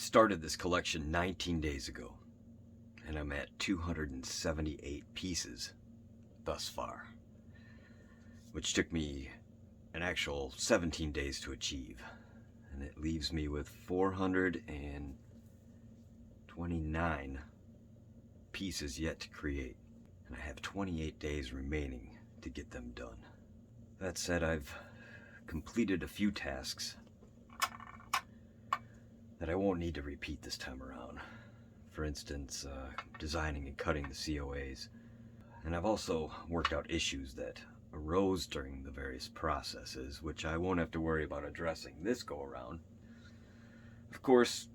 started this collection 19 days ago, and I'm at 278 pieces thus far, which took me an actual 17 days to achieve, and it leaves me with 429 pieces yet to create, and I have 28 days remaining to get them done. That said, I've completed a few tasks that I won't need to repeat this time around. For instance, designing and cutting the COAs. And I've also worked out issues that arose during the various processes, which I won't have to worry about addressing this go around. Of course,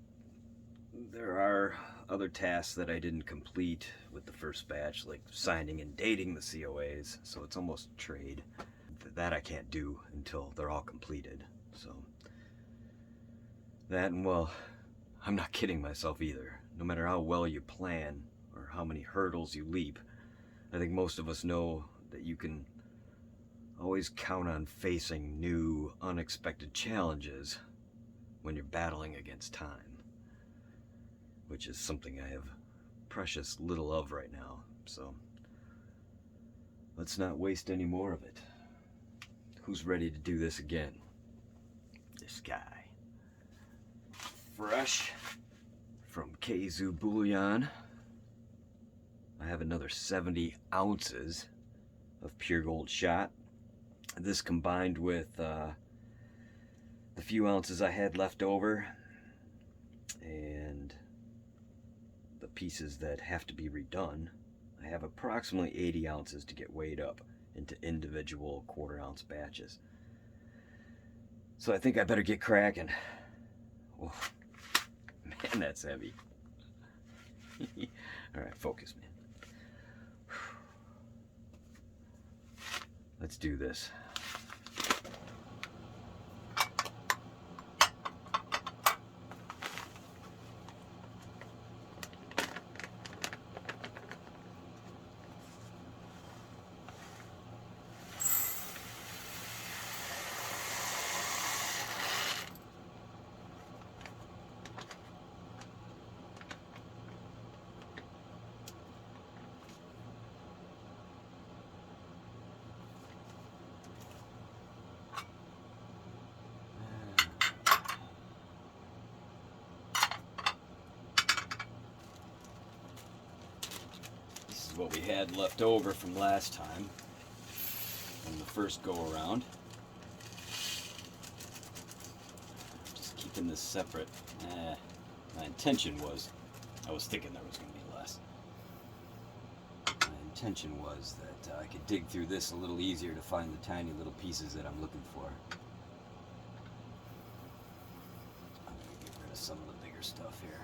there are other tasks that I didn't complete with the first batch, like signing and dating the COAs, so it's almost a trade. That I can't do until they're all completed. So that, and well, I'm not kidding myself either. No matter how well you plan or how many hurdles you leap, I think most of us know that you can always count on facing new, unexpected challenges when you're battling against time, which is something I have precious little of right now. So let's not waste any more of it. Who's ready to do this again? This guy. Fresh from Keizu Bullion, I have another 70 ounces of pure gold shot. This combined with the few ounces I had left over and the pieces that have to be redone, I have approximately 80 ounces to get weighed up into individual quarter-ounce batches. So I think I better get cracking. Oh, man, that's heavy. Alright, focus, man. Let's do this. What we had left over from last time, from the first go around. Just keeping this separate. My intention was, I was thinking there was going to be less. My intention was that I could dig through this a little easier to find the tiny little pieces that I'm looking for. I'm going to get rid of some of the bigger stuff here.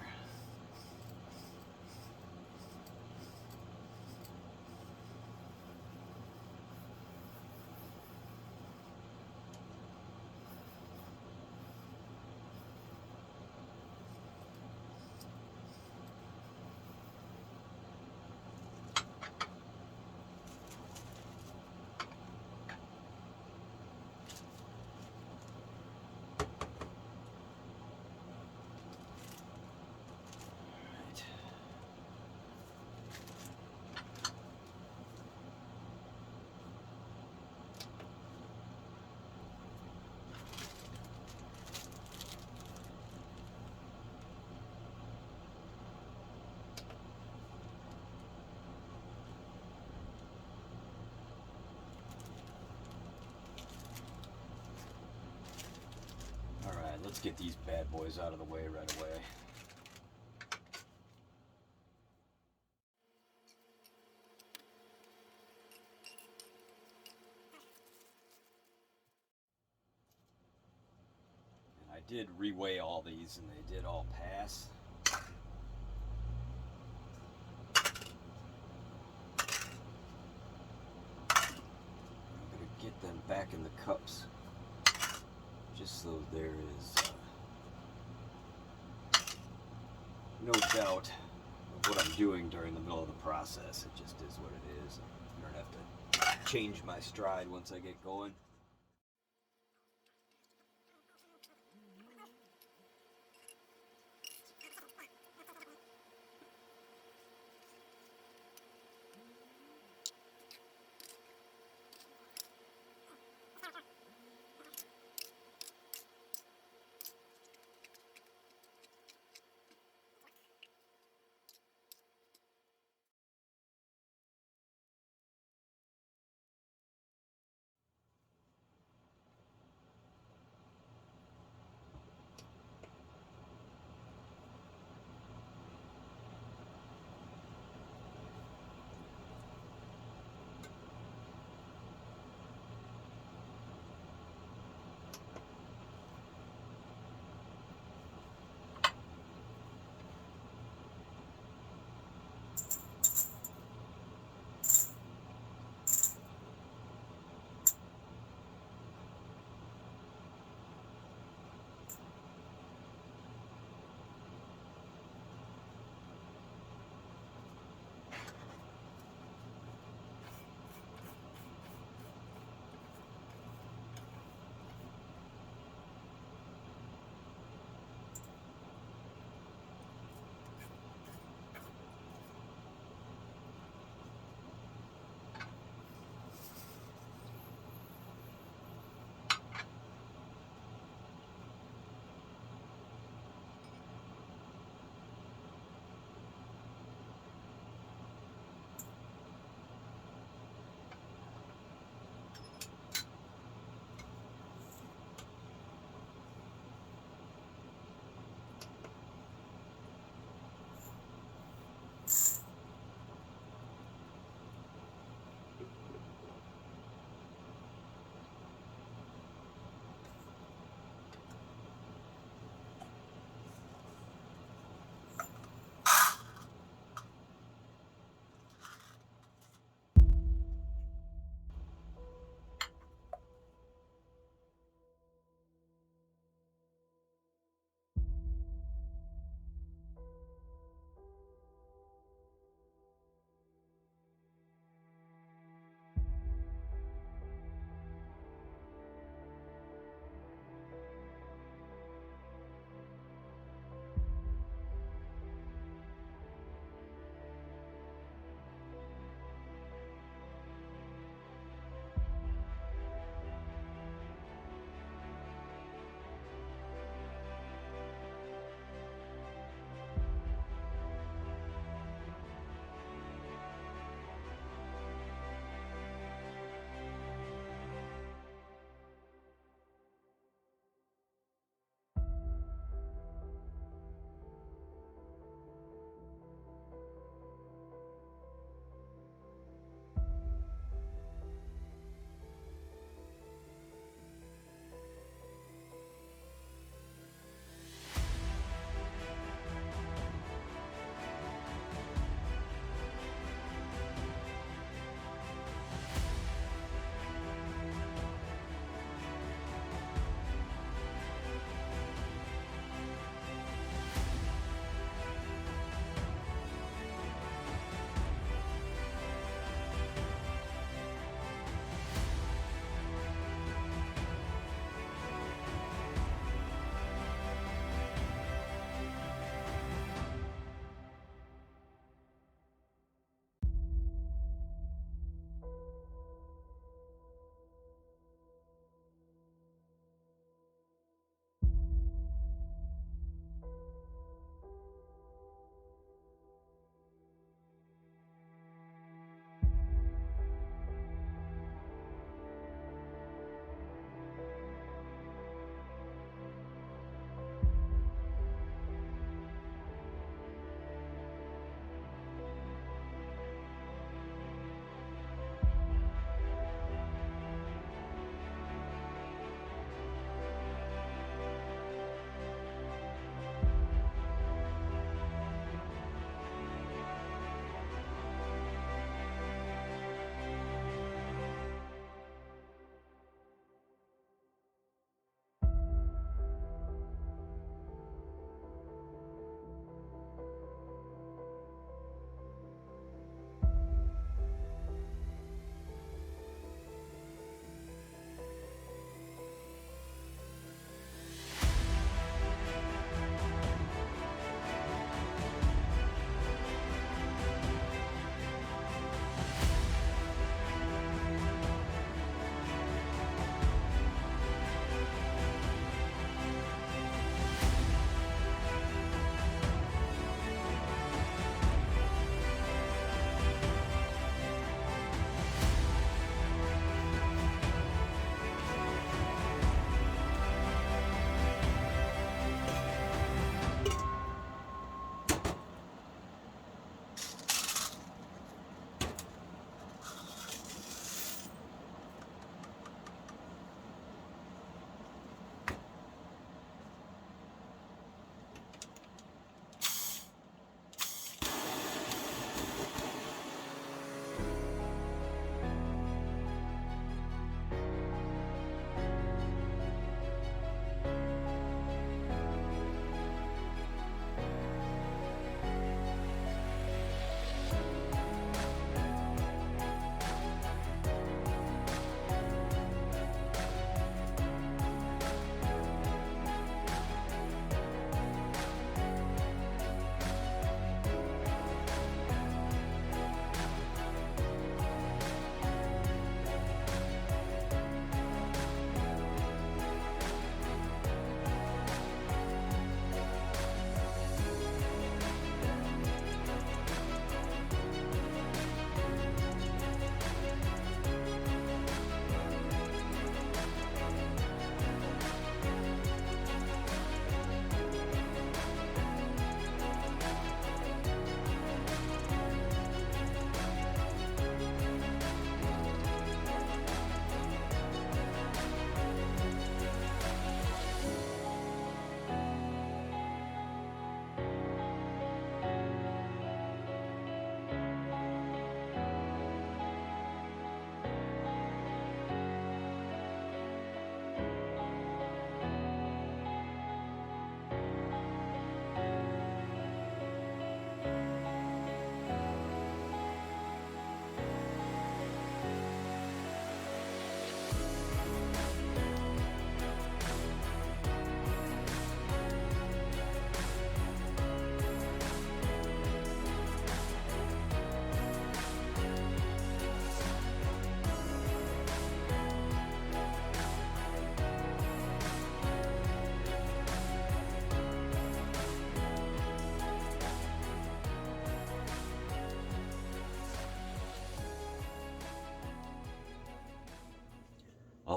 Let's get these bad boys out of the way right away. And I did reweigh all these and they did all pass. I'm going to get them back in the cups, just so there is no doubt of what I'm doing during the middle of the process. It just is what it is. I don't have to change my stride once I get going.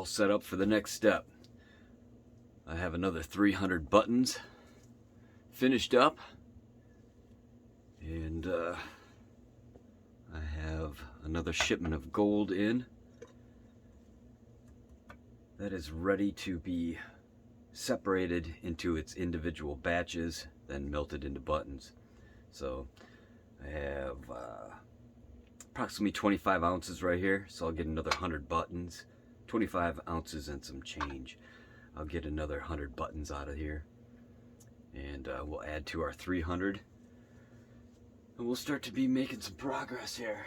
all set up for the next step. I have another 300 buttons finished up, and I have another shipment of gold in that is ready to be separated into its individual batches, then melted into buttons. So I have approximately 25 ounces right here, so I'll get another 100 buttons, 25 ounces and some change. I'll get another 100 buttons out of here, and we'll add to our 300, and we'll start to be making some progress here.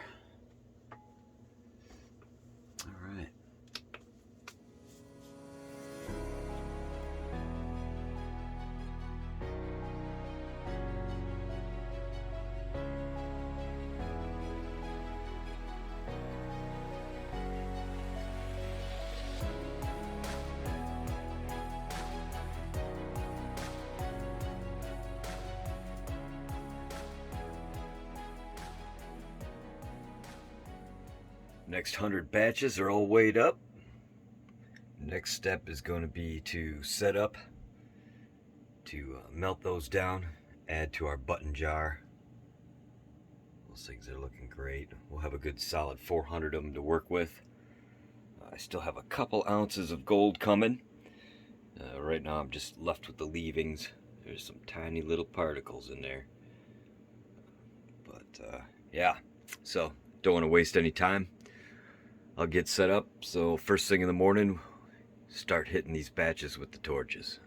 All right. Next 100 batches are all weighed up. Next step is going to be to set up, to melt those down, add to our button jar. Those things are looking great. We'll have a good solid 400 of them to work with. I still have a couple ounces of gold coming. Right now I'm just left with the leavings. There's some tiny little particles in there. But yeah, so don't want to waste any time. I'll get set up, so first thing in the morning, start hitting these batches with the torches.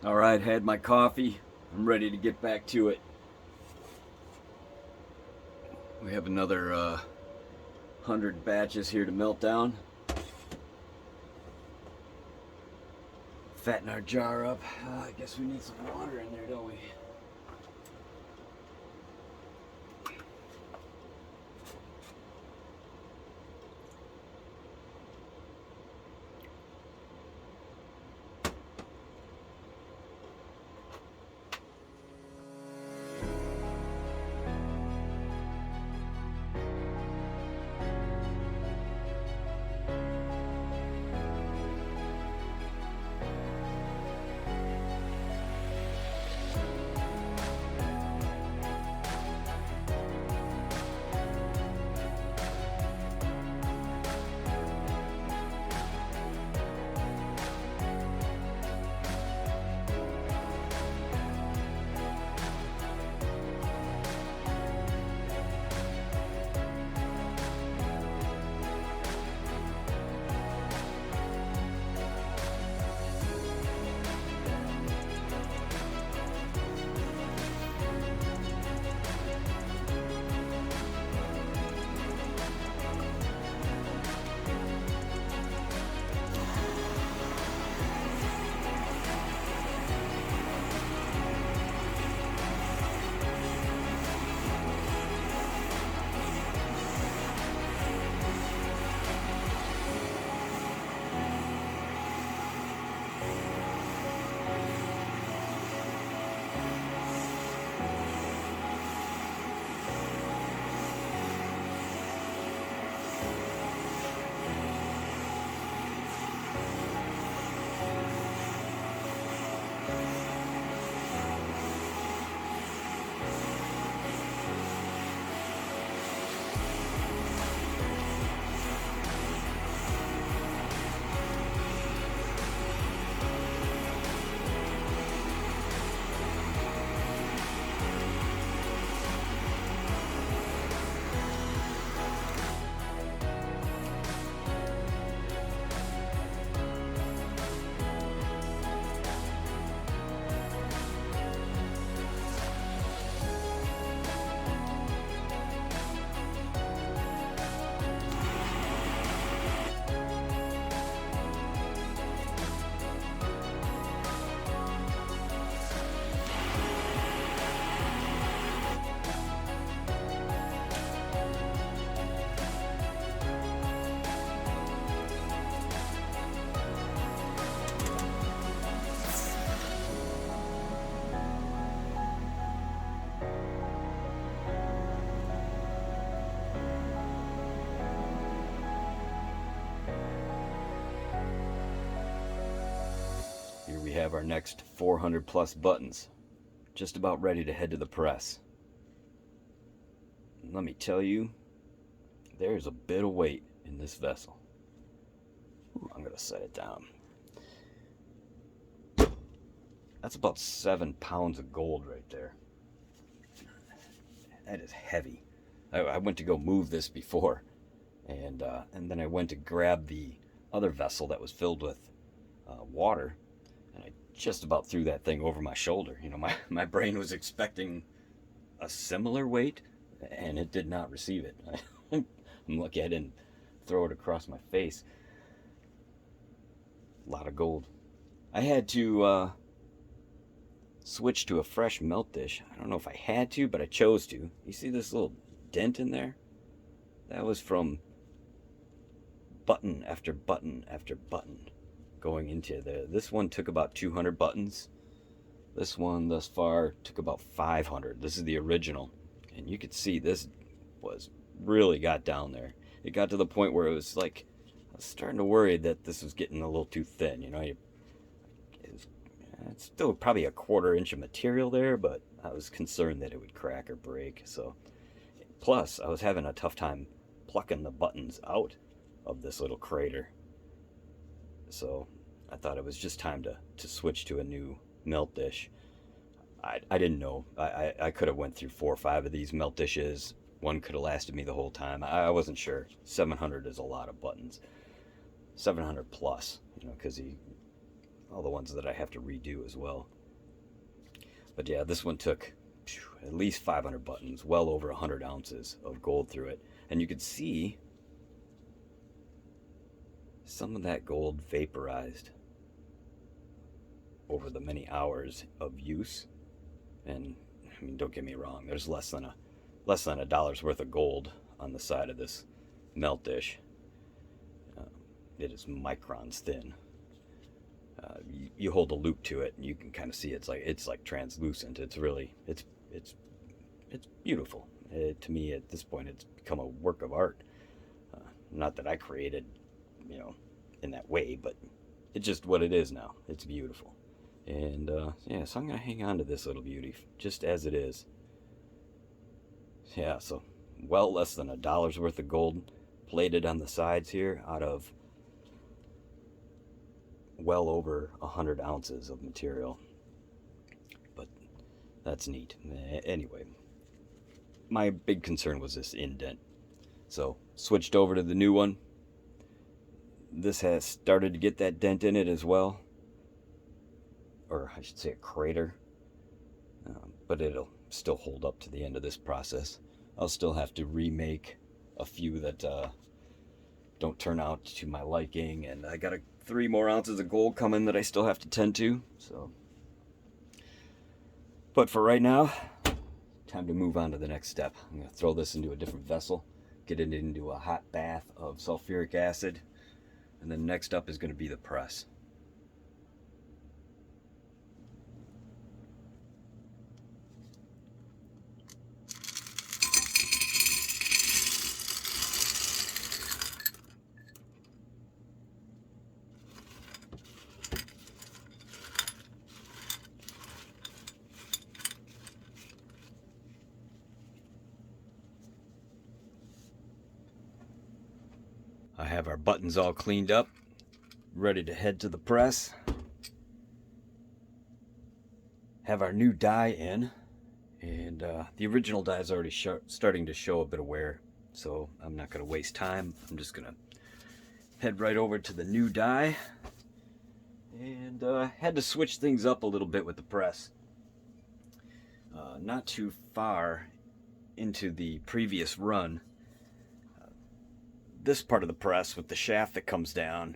Alright, had my coffee. I'm ready to get back to it. We have another 100 batches here to melt down. Fatten our jar up. I guess we need some water in there, don't we? have our next 400 plus buttons, just about ready to head to the press. And let me tell you, there's a bit of weight in this vessel. Ooh, I'm gonna set it down. That's about 7 pounds of gold right there. That is heavy. I went to go move this before, and then I went to grab the other vessel that was filled with water, and I just about threw that thing over my shoulder. You know, my brain was expecting a similar weight, and it did not receive it. I'm lucky I didn't throw it across my face. A lot of gold. I had to switch to a fresh melt dish. I don't know if I had to, but I chose to. You see this little dent in there? That was from button after button after button going into there. This one took about 200 buttons. This one thus far took about 500. This is the original. And you could see this was really got down there. It got to the point where it was like, I was starting to worry that this was getting a little too thin. You know, it's still probably a 1/4 inch of material there, but I was concerned that it would crack or break. So, plus I was having a tough time plucking the buttons out of this little crater. So I thought it was just time to switch to a new melt dish. I didn't know. I could have went through 4 or 5 of these melt dishes. One could have lasted me the whole time. I wasn't sure. 700 is a lot of buttons. 700 plus, you know, because all the ones that I have to redo as well. But yeah, this one took at least 500 buttons, well over 100 ounces of gold through it. And you could see some of that gold vaporized over the many hours of use. And I mean, don't get me wrong, there's less than a dollar's worth of gold on the side of this melt dish. It is microns thin. You hold a loop to it and you can kind of see it's like translucent. It's really it's beautiful. To me at this point it's become a work of art. Not that I created, you know, in that way, but it's just what it is now. It's beautiful. And yeah, so I'm gonna hang on to this little beauty just as it is. Yeah, so well less than $1 worth of gold plated on the sides here out of well over 100 ounces of material. But that's neat. Anyway, my big concern was this indent. So switched over to the new one. This has started to get that dent in it as well. Or I should say a crater. But it'll still hold up to the end of this process. I'll still have to remake a few that don't turn out to my liking, and I got 3 more ounces of gold coming that I still have to tend to. So, but for right now, time to move on to the next step. I'm going to throw this into a different vessel, get it into a hot bath of sulfuric acid, and then next up is going to be the press. I have our buttons all cleaned up, ready to head to the press. Have our new die in, and the original die is already starting to show a bit of wear, so I'm not going to waste time. I'm just going to head right over to the new die, and had to switch things up a little bit with the press. Not too far into the previous run, this part of the press with the shaft that comes down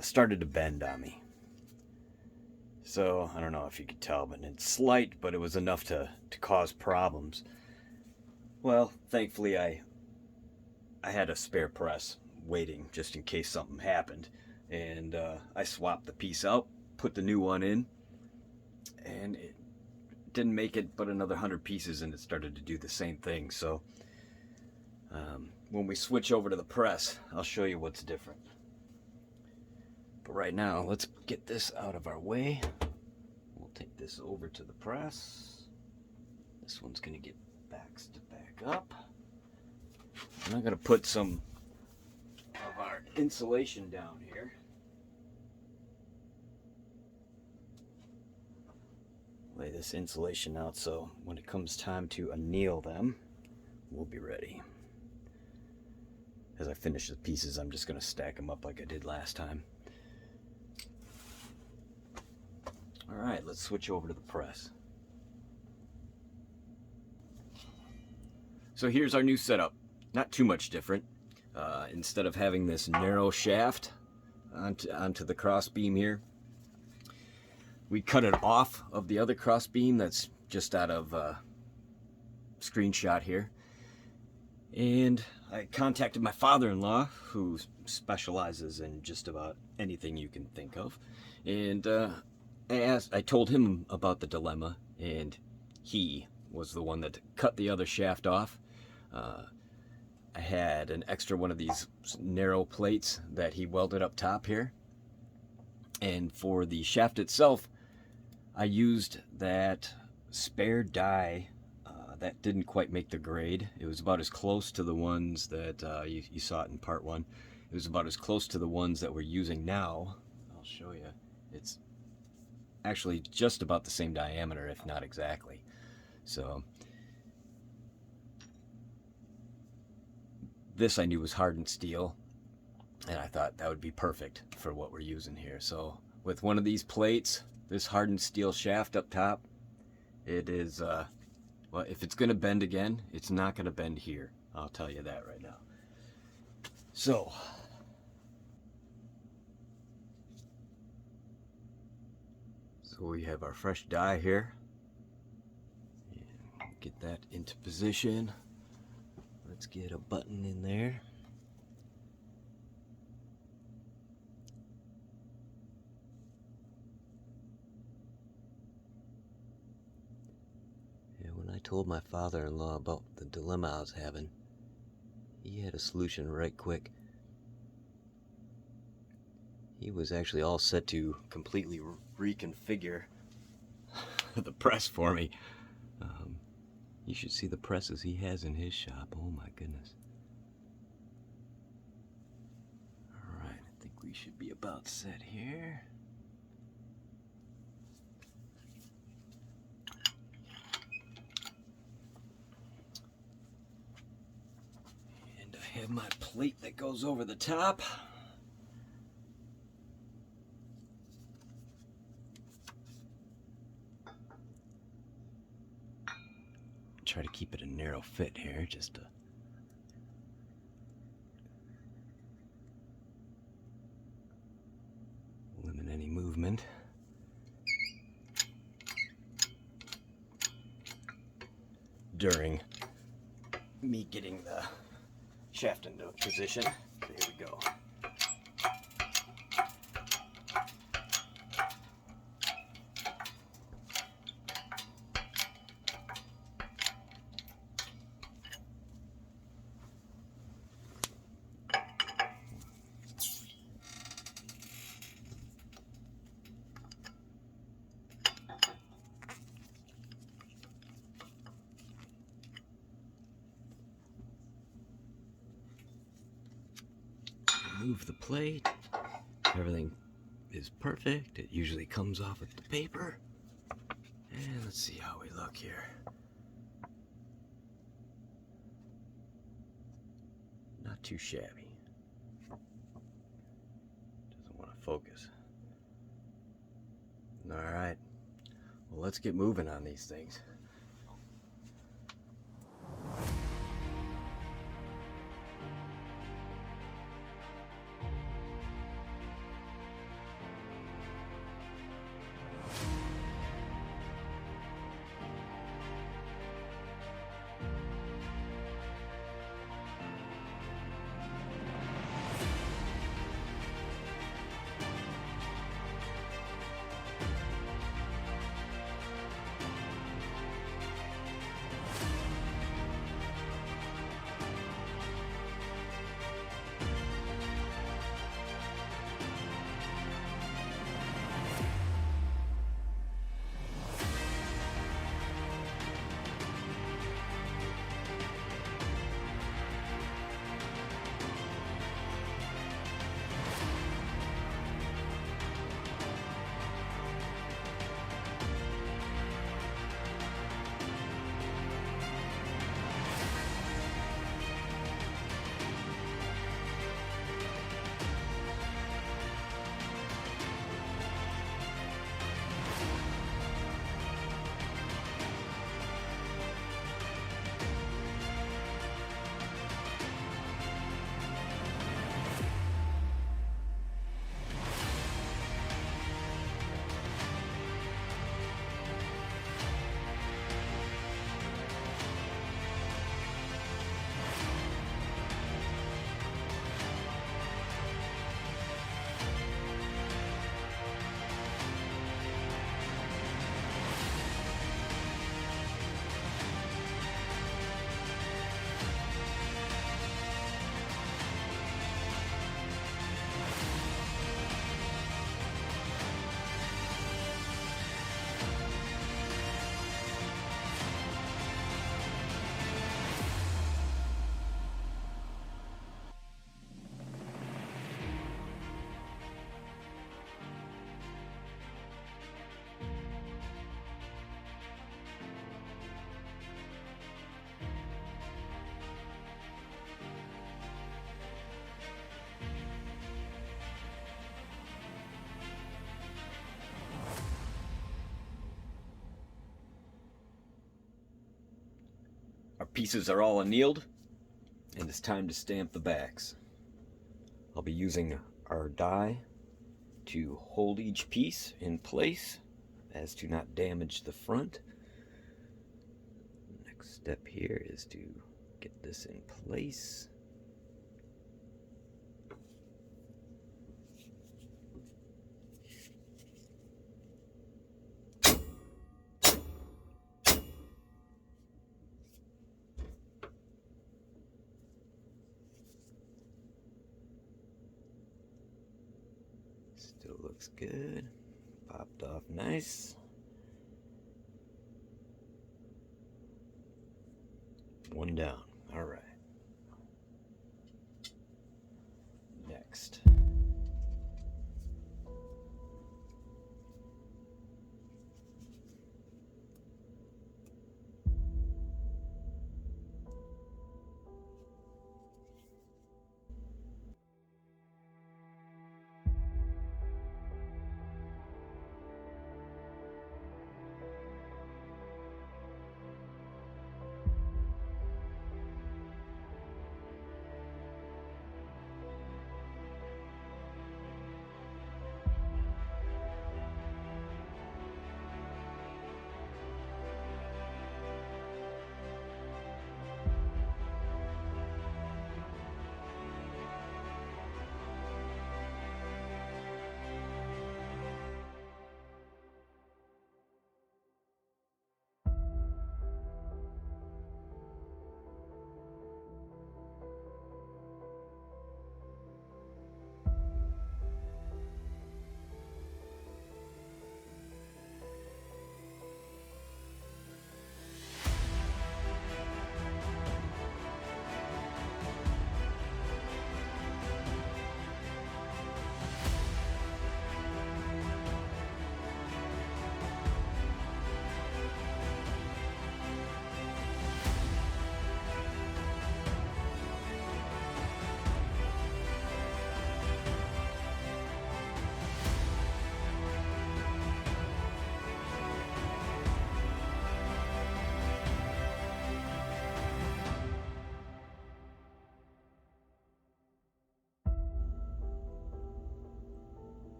started to bend on me. So I don't know if you could tell, but it's slight, but it was enough to cause problems. Well, thankfully I had a spare press waiting just in case something happened, and I swapped the piece out, put the new one in, and it didn't make it but another 100 pieces, and it started to do the same thing. So when we switch over to the press, I'll show you what's different. But right now, let's get this out of our way. We'll take this over to the press. This one's going to get backs to back up. And I'm going to put some of our insulation down here. Lay this insulation out so when it comes time to anneal them, we'll be ready. As I finish the pieces, I'm just going to stack them up like I did last time. Alright, let's switch over to the press. So here's our new setup. Not too much different. Instead of having this narrow shaft onto the cross beam here, we cut it off of the other cross beam that's just out of screenshot here. And I contacted my father-in-law, who specializes in just about anything you can think of. And I told him about the dilemma, and he was the one that cut the other shaft off. I had an extra one of these narrow plates that he welded up top here. And for the shaft itself, I used that spare die that didn't quite make the grade. It was about as close to the ones that you saw it in part one. It was about as close to the ones that we're using now. I'll show you. It's actually just about the same diameter, if not exactly. So this I knew was hardened steel, and I thought that would be perfect for what we're using here. So with one of these plates, this hardened steel shaft up top, it is, well, if it's going to bend again, it's not going to bend here. I'll tell you that right now. So we have our fresh die here. Get that into position. Let's get a button in there. Yeah, when I told my father-in-law about the dilemma I was having, he had a solution right quick. He was actually all set to completely reconfigure the press for me. You should see the presses he has in his shop. Oh my goodness. Alright, I think we should be about set here. And I have my plate that goes over the top. Try to keep it a narrow fit here, just to limit any movement. During me getting the shaft into position. So here we go. Remove the plate. Everything is perfect. It usually comes off with the paper. And let's see how we look here. Not too shabby. Doesn't want to focus. Alright. Well, let's get moving on these things. pieces are all annealed, and it's time to stamp the backs. I'll be using our die to hold each piece in place as to not damage the front. Next step here is to get this in place. Still looks good. Popped off nice. One down. All right. Next.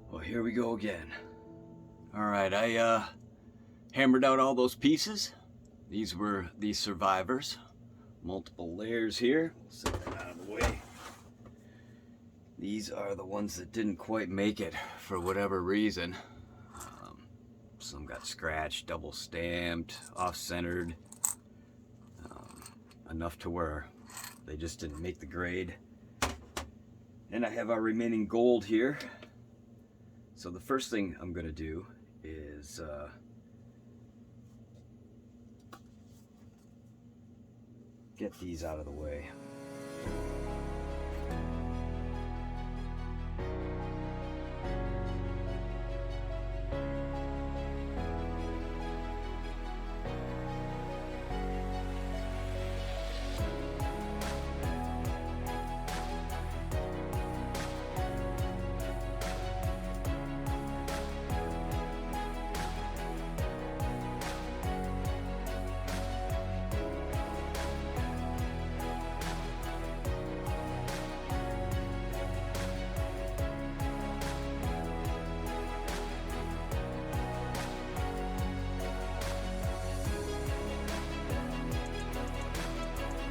Well, here we go again. All right, I hammered out all those pieces. These were the survivors. Multiple layers here. We'll set that out of the way. These are the ones that didn't quite make it for whatever reason. Some got scratched, double stamped, off-centered, enough to where they just didn't make the grade. And I have our remaining gold here. So the first thing I'm going to do is get these out of the way.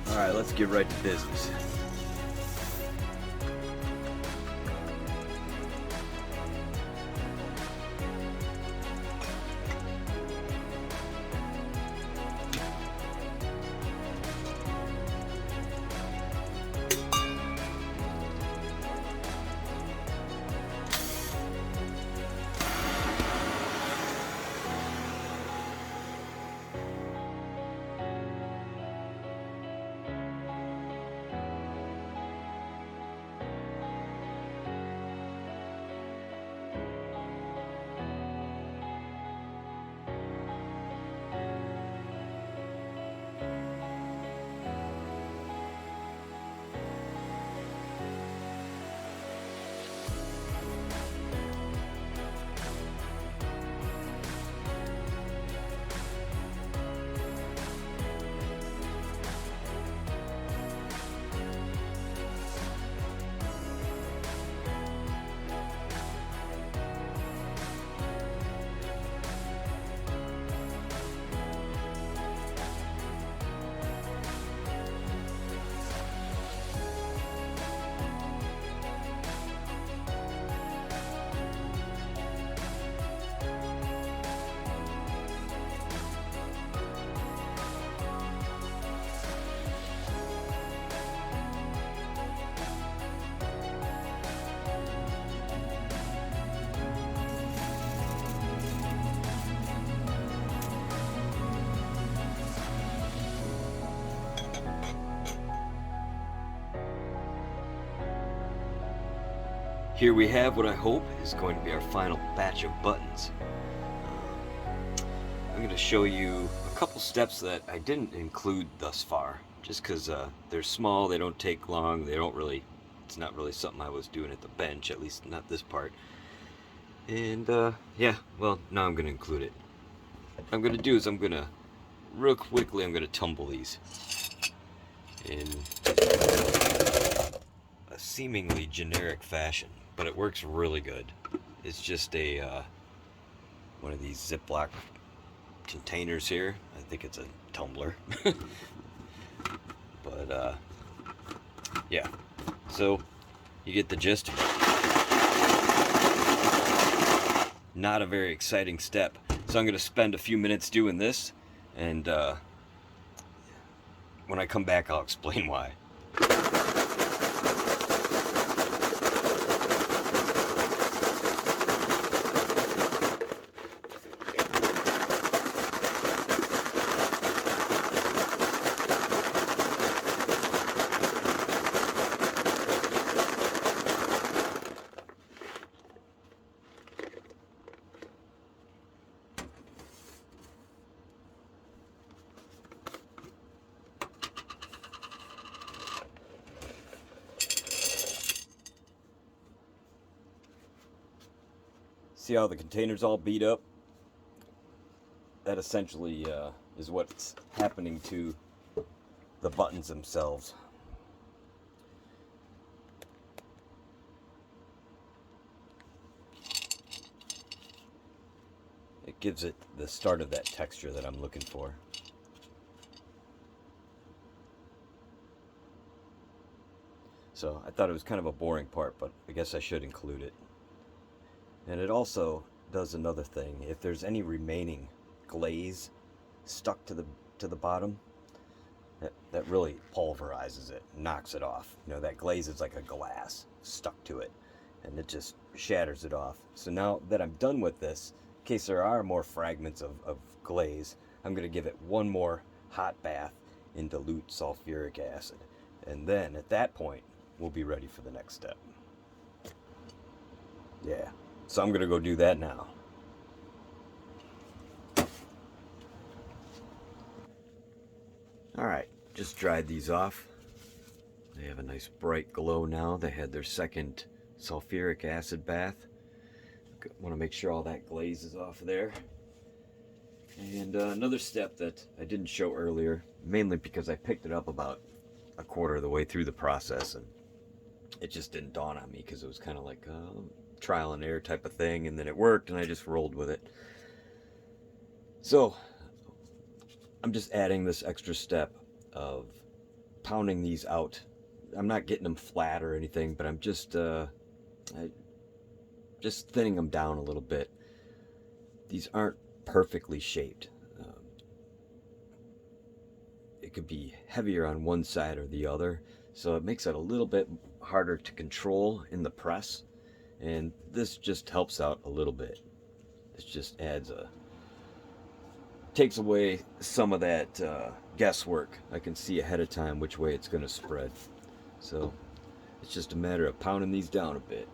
All right, let's get right to business. here we have what I hope is going to be our final batch of buttons. I'm going to show you a couple steps that I didn't include thus far, just because they're small, they don't take long, it's not really something I was doing at the bench, at least not this part. And yeah, well, now I'm going to include it. What I'm going to do is real quickly, I'm going to tumble these in a seemingly generic fashion, but it works really good. It's just one of these Ziploc containers here. I think it's a tumbler. But yeah, so you get the gist. Not a very exciting step, so I'm going to spend a few minutes doing this, and when I come back I'll explain why. See how the container's all beat up? That essentially is what's happening to the buttons themselves. It gives it the start of that texture that I'm looking for. So I thought it was kind of a boring part, but I guess I should include it. And it also does another thing. If there's any remaining glaze stuck to the bottom, that really pulverizes it, knocks it off. You know, that glaze is like a glass stuck to it, and it just shatters it off. So now that I'm done with this, in case there are more fragments of glaze, I'm going to give it one more hot bath in dilute sulfuric acid. And then at that point, we'll be ready for the next step. Yeah. So I'm going to go do that now. Alright, just dried these off. They have a nice bright glow now. They had their second sulfuric acid bath. Want to make sure all that glaze is off of there. And another step that I didn't show earlier, mainly because I picked it up about a quarter of the way through the process, and it just didn't dawn on me because it was kind of like trial and error type of thing, and then it worked and I just rolled with it. So I'm just adding this extra step of pounding these out. I'm not getting them flat or anything, but I'm just thinning them down a little bit. These aren't perfectly shaped. It could be heavier on one side or the other, so it makes it a little bit harder to control in the press. And this just helps out a little bit. This just takes away some of that guesswork. I can see ahead of time which way it's going to spread. So it's just a matter of pounding these down a bit.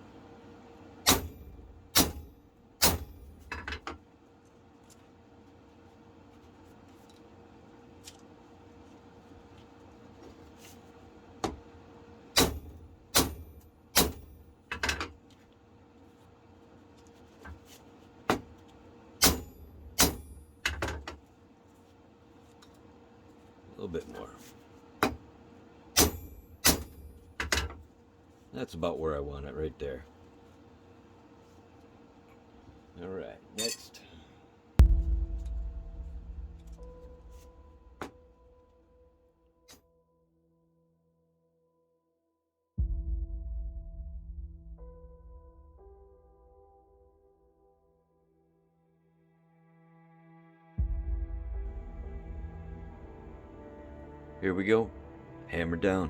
A little bit more. That's about where I want it, right there. All right, next. Here we go, hammer down,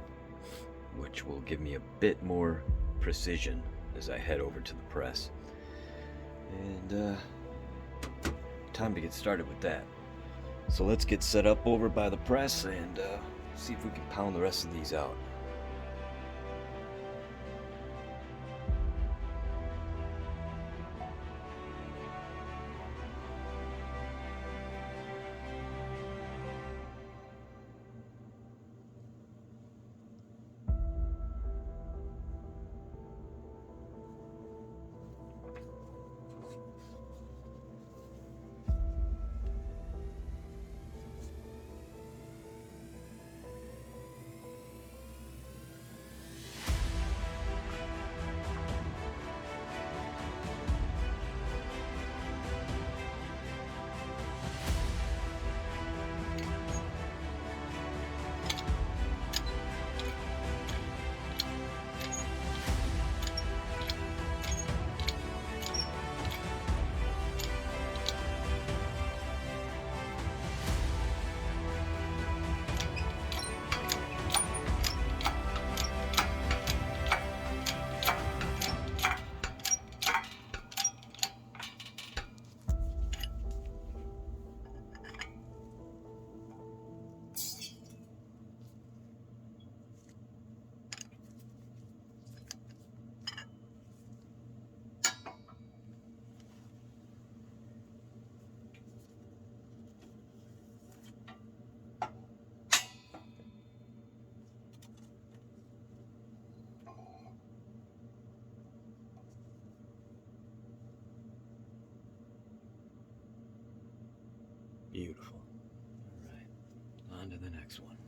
which will give me a bit more precision as I head over to the press. And time to get started with that. So let's get set up over by the press and see if we can pound the rest of these out. next one.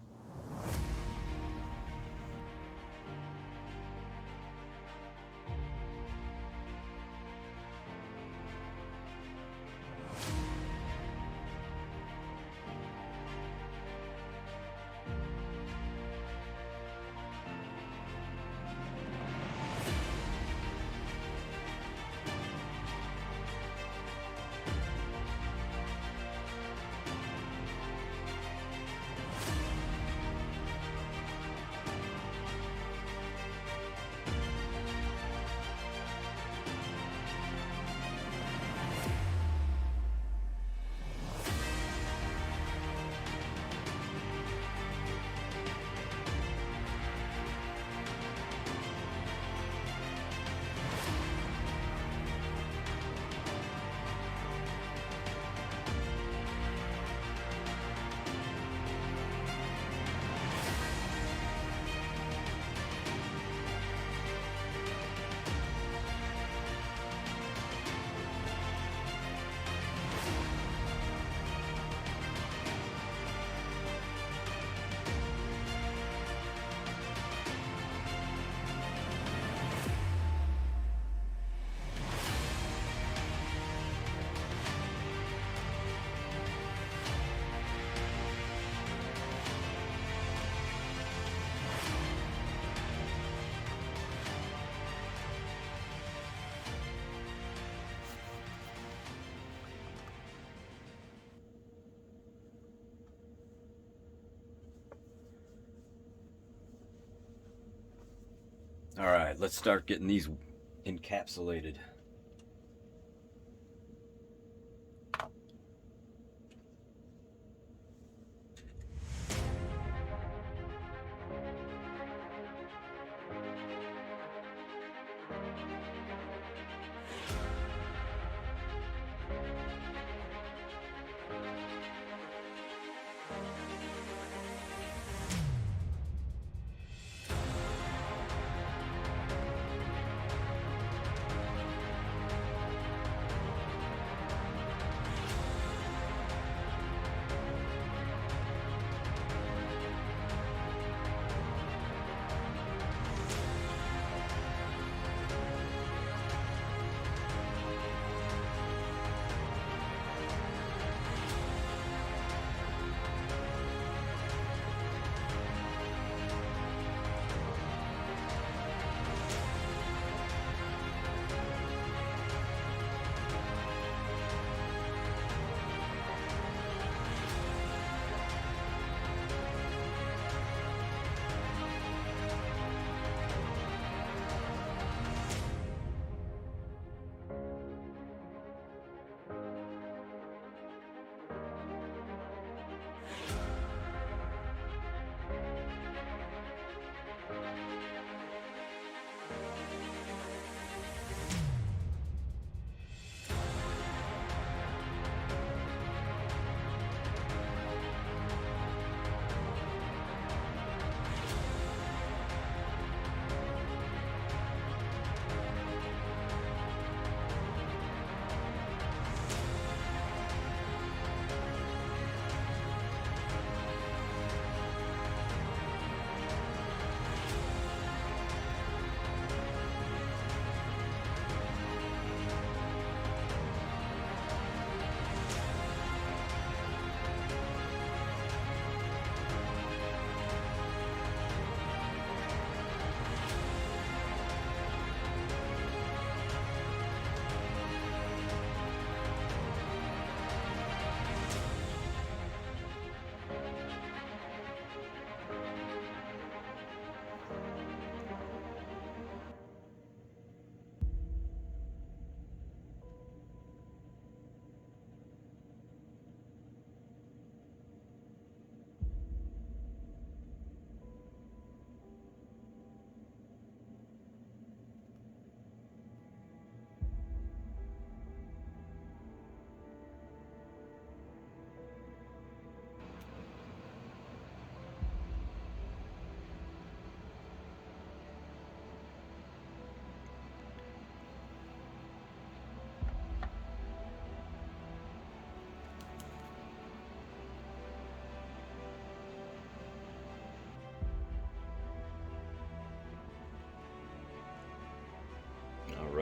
All right, let's start getting these encapsulated.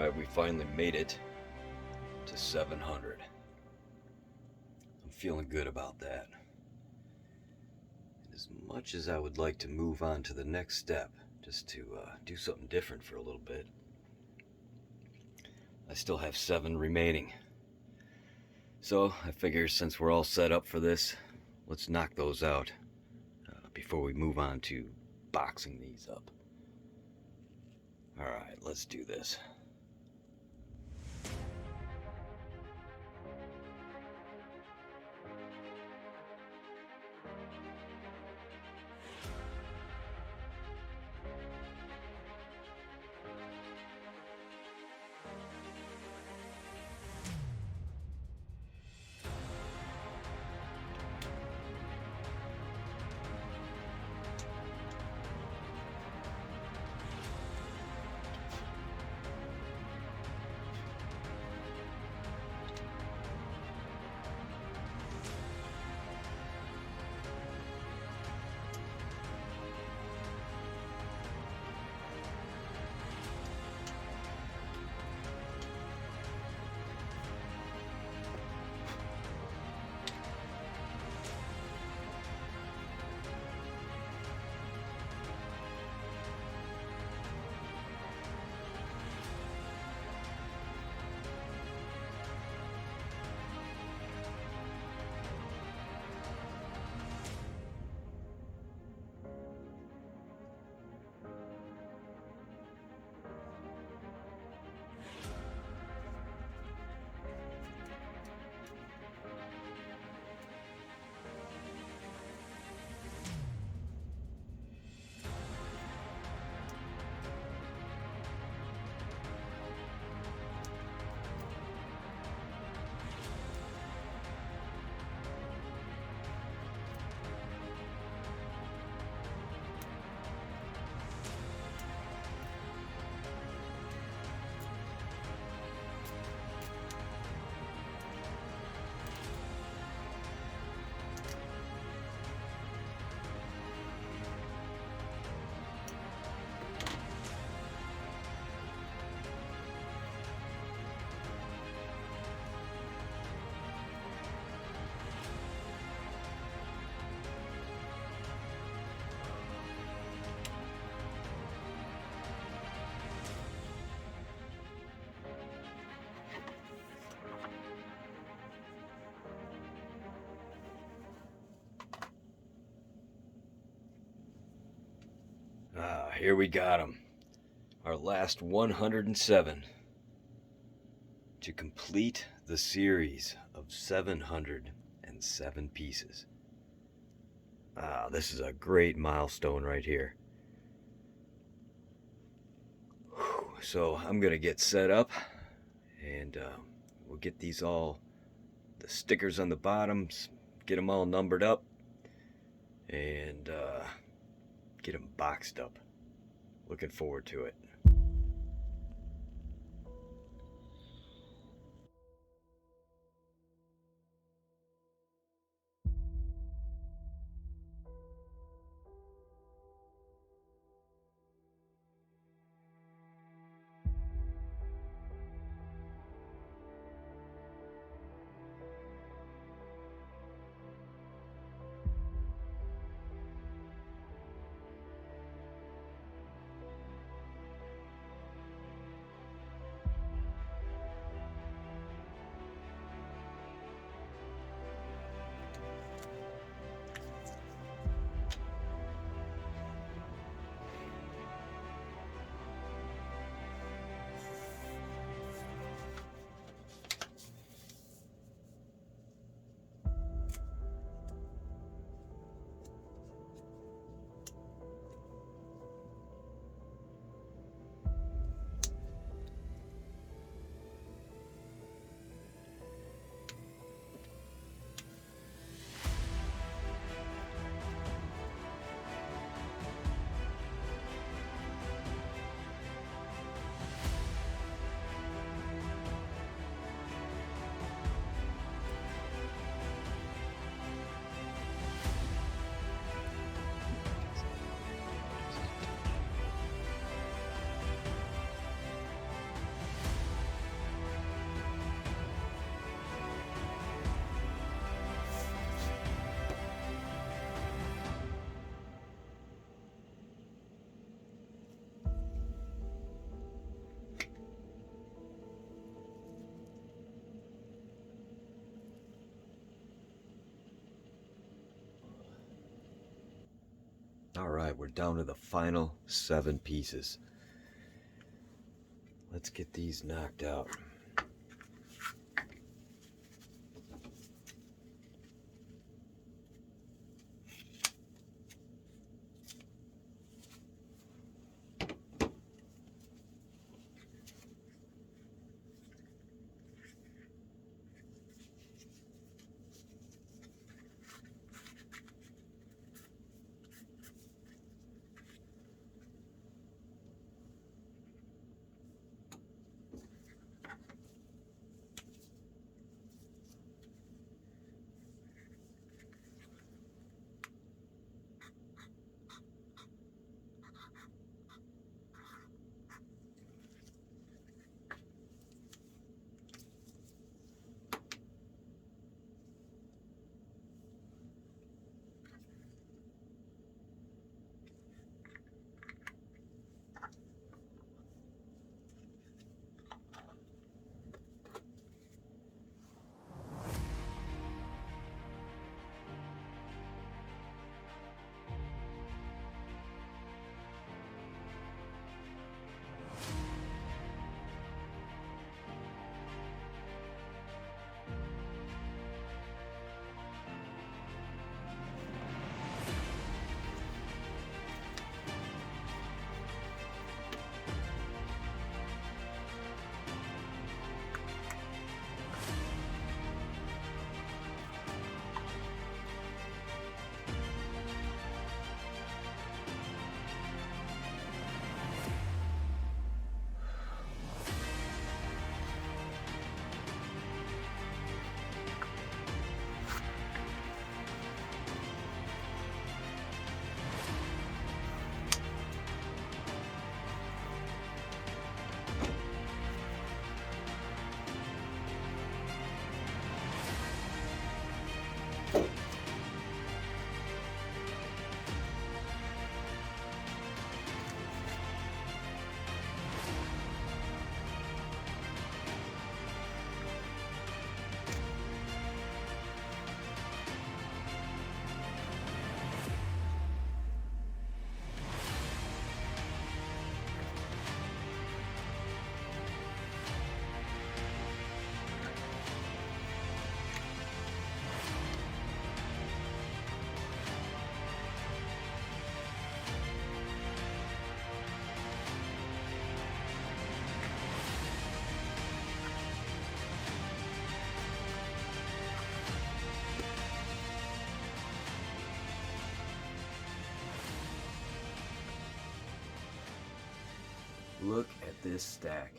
Alright, we finally made it to 700. I'm feeling good about that. As much as I would like to move on to the next step, just to do something different for a little bit, I still have 7 remaining. So I figure since we're all set up for this, let's knock those out before we move on to boxing these up. Alright, let's do this. Here we got them. Our last 107 to complete the series of 707 pieces. This is a great milestone right here. So I'm gonna get set up and we'll get these all, the stickers on the bottoms, get them all numbered up and get them boxed up. Looking forward to it. All right, we're down to the final 7 pieces. Let's get these knocked out. Look at this stack.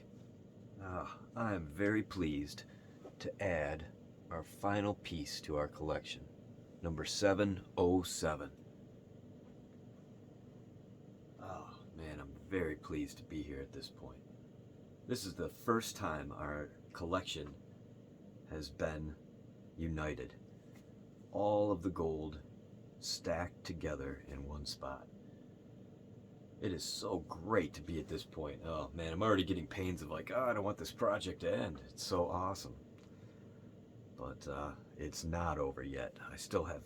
I am very pleased to add our final piece to our collection, number 707. Oh man, I'm very pleased to be here at this point. This is the first time our collection has been united. All of the gold stacked together in one spot. It is so great to be at this point. Oh man, I'm already getting pains of like, oh, I don't want this project to end. It's so awesome. But it's not over yet. I still have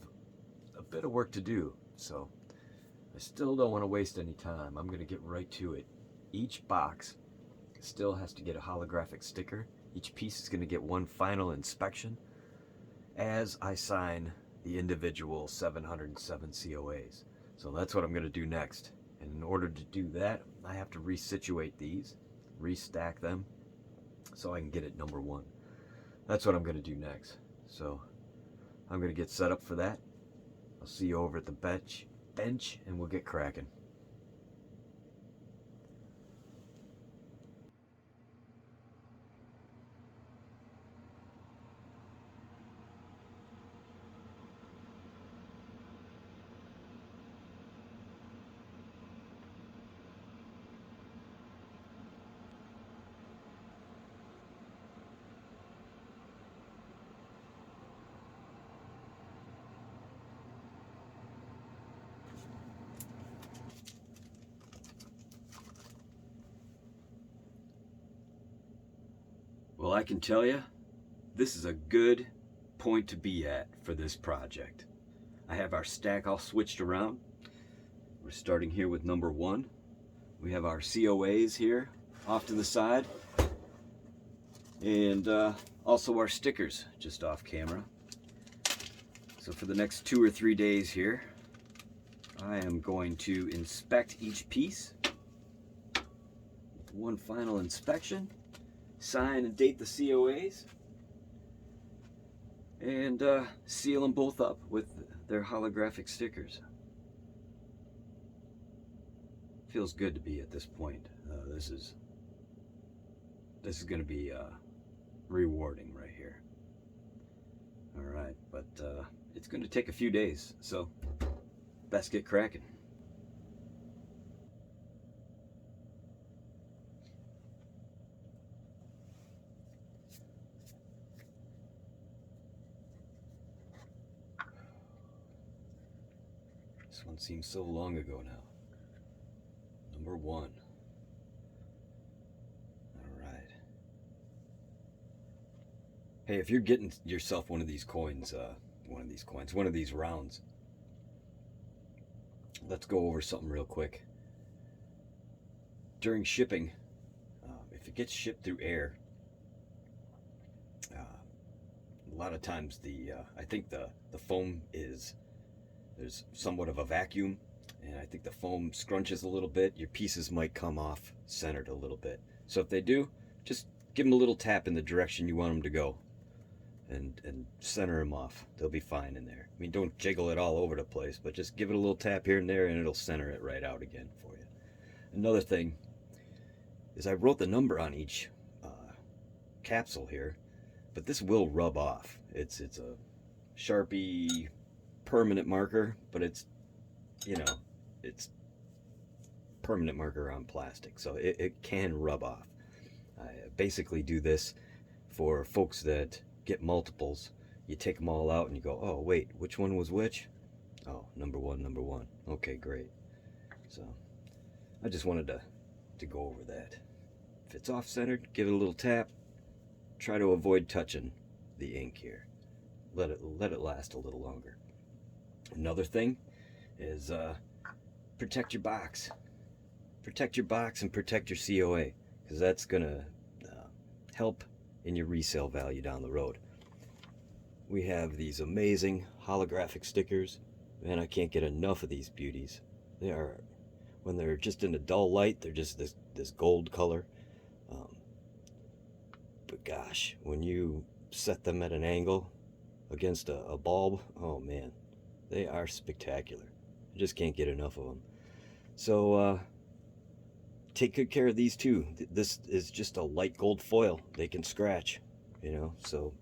a bit of work to do, so I still don't want to waste any time. I'm going to get right to it. Each box still has to get a holographic sticker. Each piece is going to get one final inspection as I sign the individual 707 COAs. So that's what I'm going to do next. And in order to do that, I have to resituate these, restack them, so I can get it number 1. That's what I'm going to do next. So I'm going to get set up for that. I'll see you over at the bench, and we'll get cracking. Well, I can tell you, this is a good point to be at for this project. I have our stack all switched around. We're starting here with number 1. We have our COAs here off to the side, and also our stickers just off camera. So for the next 2 or 3 days here, I am going to inspect each piece. One final inspection, sign and date the COAs, and seal them both up with their holographic stickers. Feels good to be at this point. This is going to be rewarding right here. All right, but it's going to take a few days, so best get cracking. This one seems so long ago now. Number 1. All right. Hey, if you're getting yourself one of these rounds, let's go over something real quick. During shipping, if it gets shipped through air, a lot of times I think the foam there's somewhat of a vacuum, and I think the foam scrunches a little bit. Your pieces might come off centered a little bit. So if they do, just give them a little tap in the direction you want them to go, and center them off. They'll be fine in there. I mean, don't jiggle it all over the place, but just give it a little tap here and there, and it'll center it right out again for you. Another thing is I wrote the number on each capsule here, but this will rub off. It's a Sharpie permanent marker, but it's permanent marker on plastic, so it can rub off. I basically do this for folks that get multiples. You take them all out and you go, oh wait, which one was which? Oh, number one. Okay, great. So I just wanted to go over that. If it's off centered, give it a little tap. Try to avoid touching the ink here. Let it last a little longer. Another thing is protect your box. Protect your box and protect your COA, because that's gonna help in your resale value down the road. We have these amazing holographic stickers. Man, I can't get enough of these beauties. They are, when they're just in a dull light, they're just this gold color. But gosh, when you set them at an angle against a bulb, oh man, they are spectacular. I just can't get enough of them. So take good care of these too. This is just a light gold foil. They can scratch, so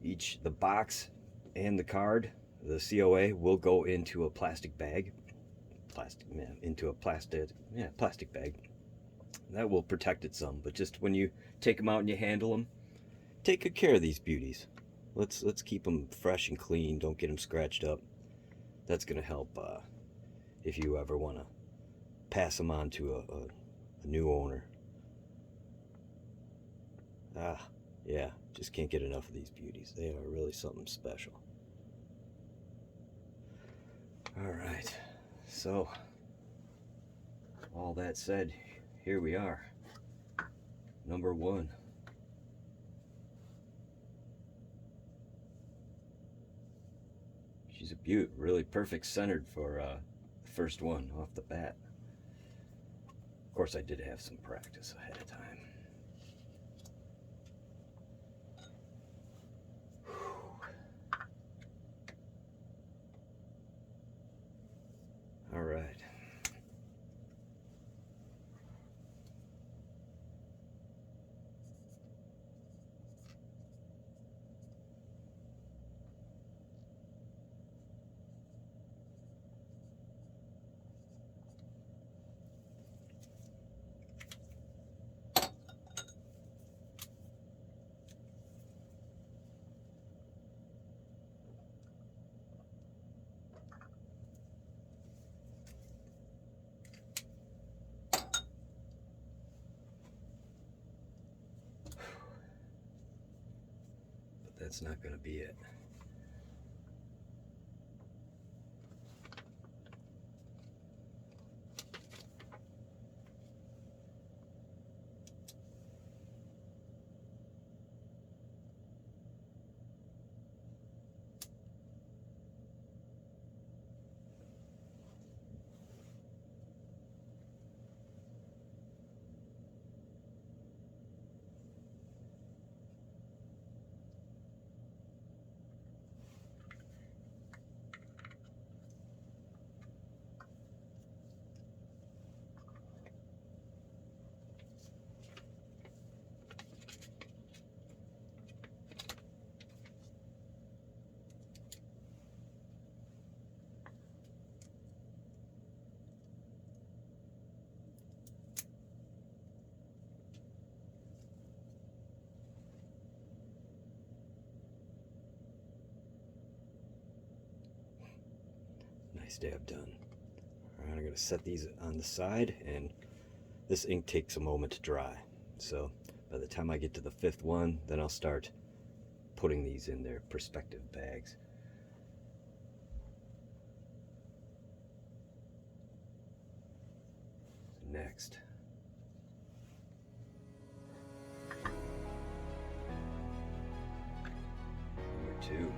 the box and the card, the COA, will go into a plastic bag. Plastic bag. That will protect it some, but just when you take them out and you handle them, take good care of these beauties. Let's keep them fresh and clean. Don't get them scratched up. That's going to help if you ever want to pass them on to a new owner. Yeah, just can't get enough of these beauties. They are really something special. All right, so all that said, here we are. Number 1. She's a beaut, really perfect centered for the first one off the bat. Of course, I did have some practice ahead of time. All right. That's not going to be it. Nice dab done. All right, I'm going to set these on the side, and this ink takes a moment to dry. So by the time I get to the 5th one, then I'll start putting these in their perspective bags. Next, number 2.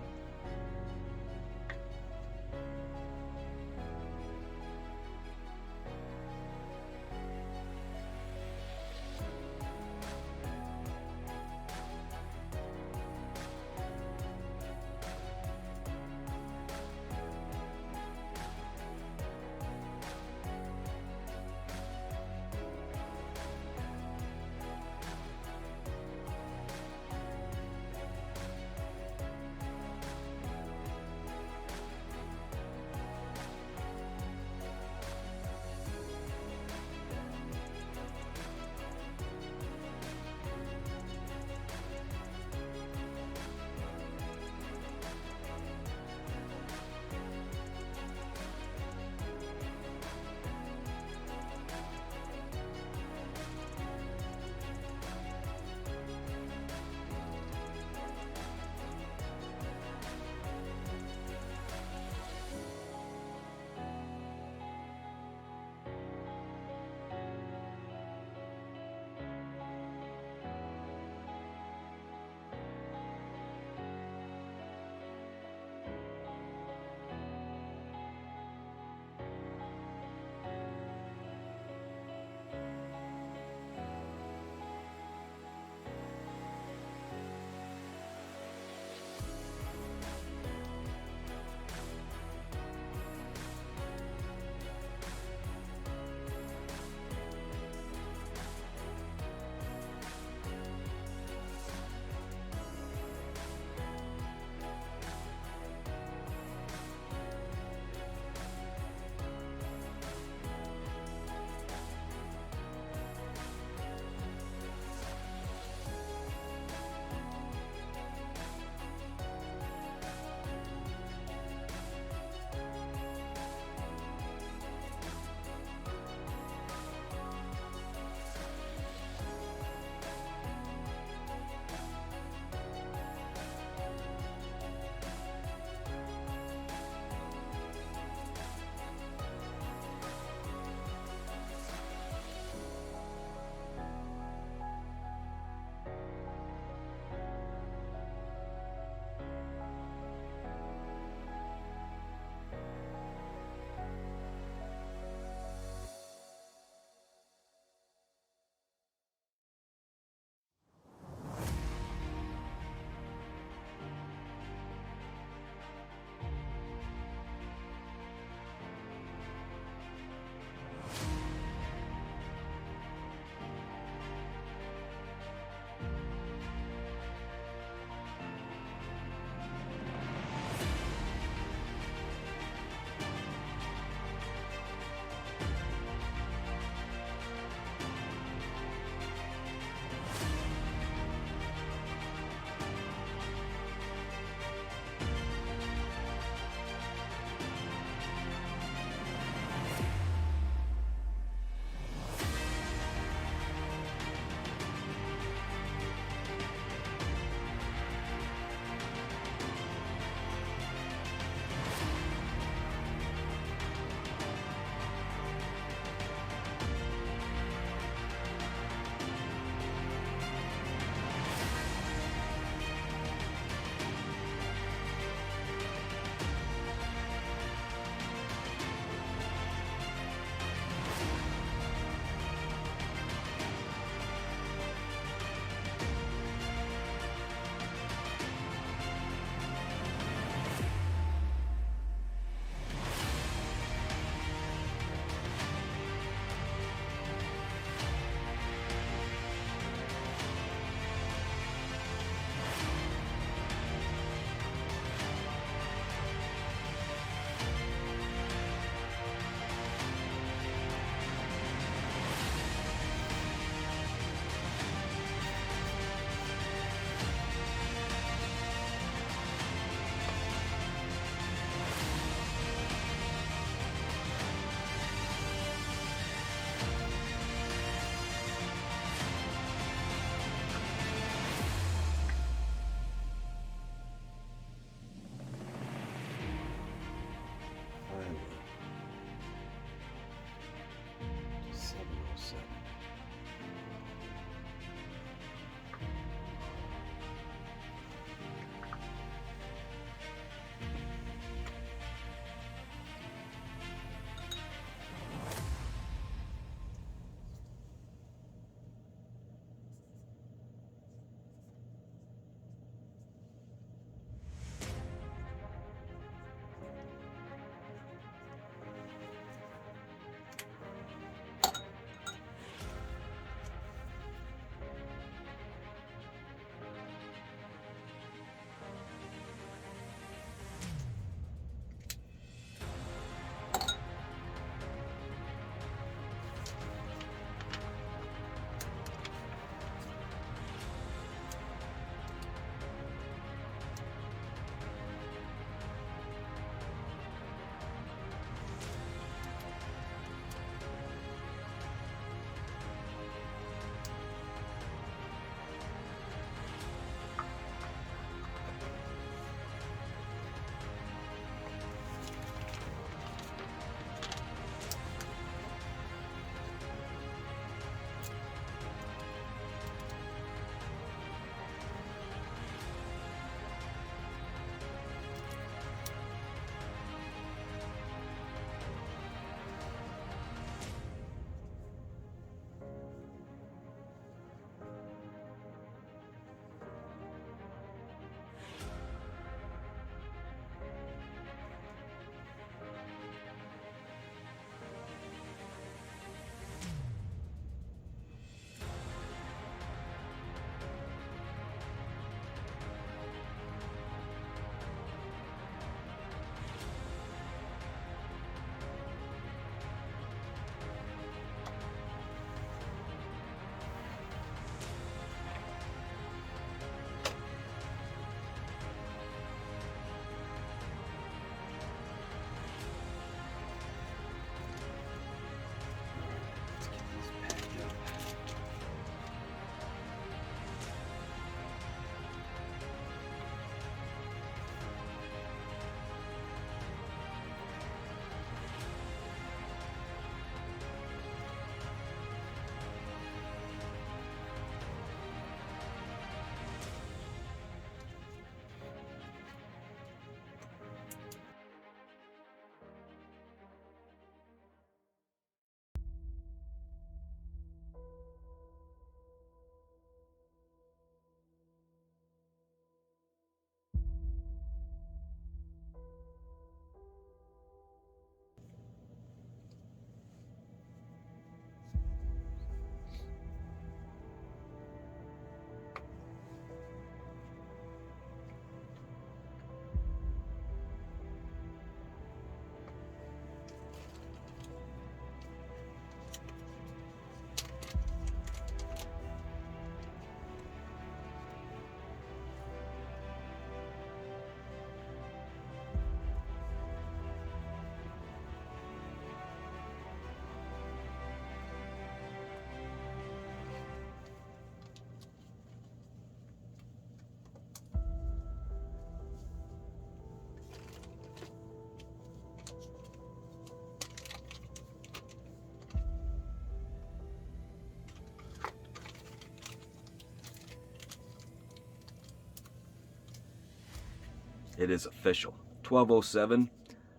it is official. 12:07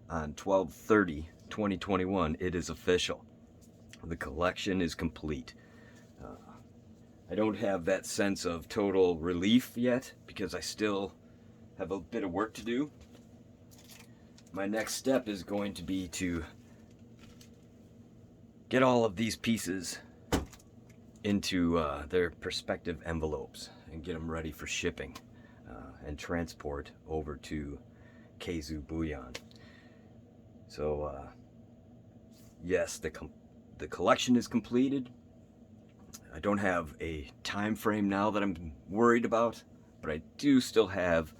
on 12/30/2021. It is official. The collection is complete. I don't have that sense of total relief yet because I still have a bit of work to do. My next step is going to be to get all of these pieces into their respective envelopes and get them ready for shipping and transport over to Keizu Bullion. So yes, the collection is completed. I don't have a time frame now that I'm worried about, but I do still have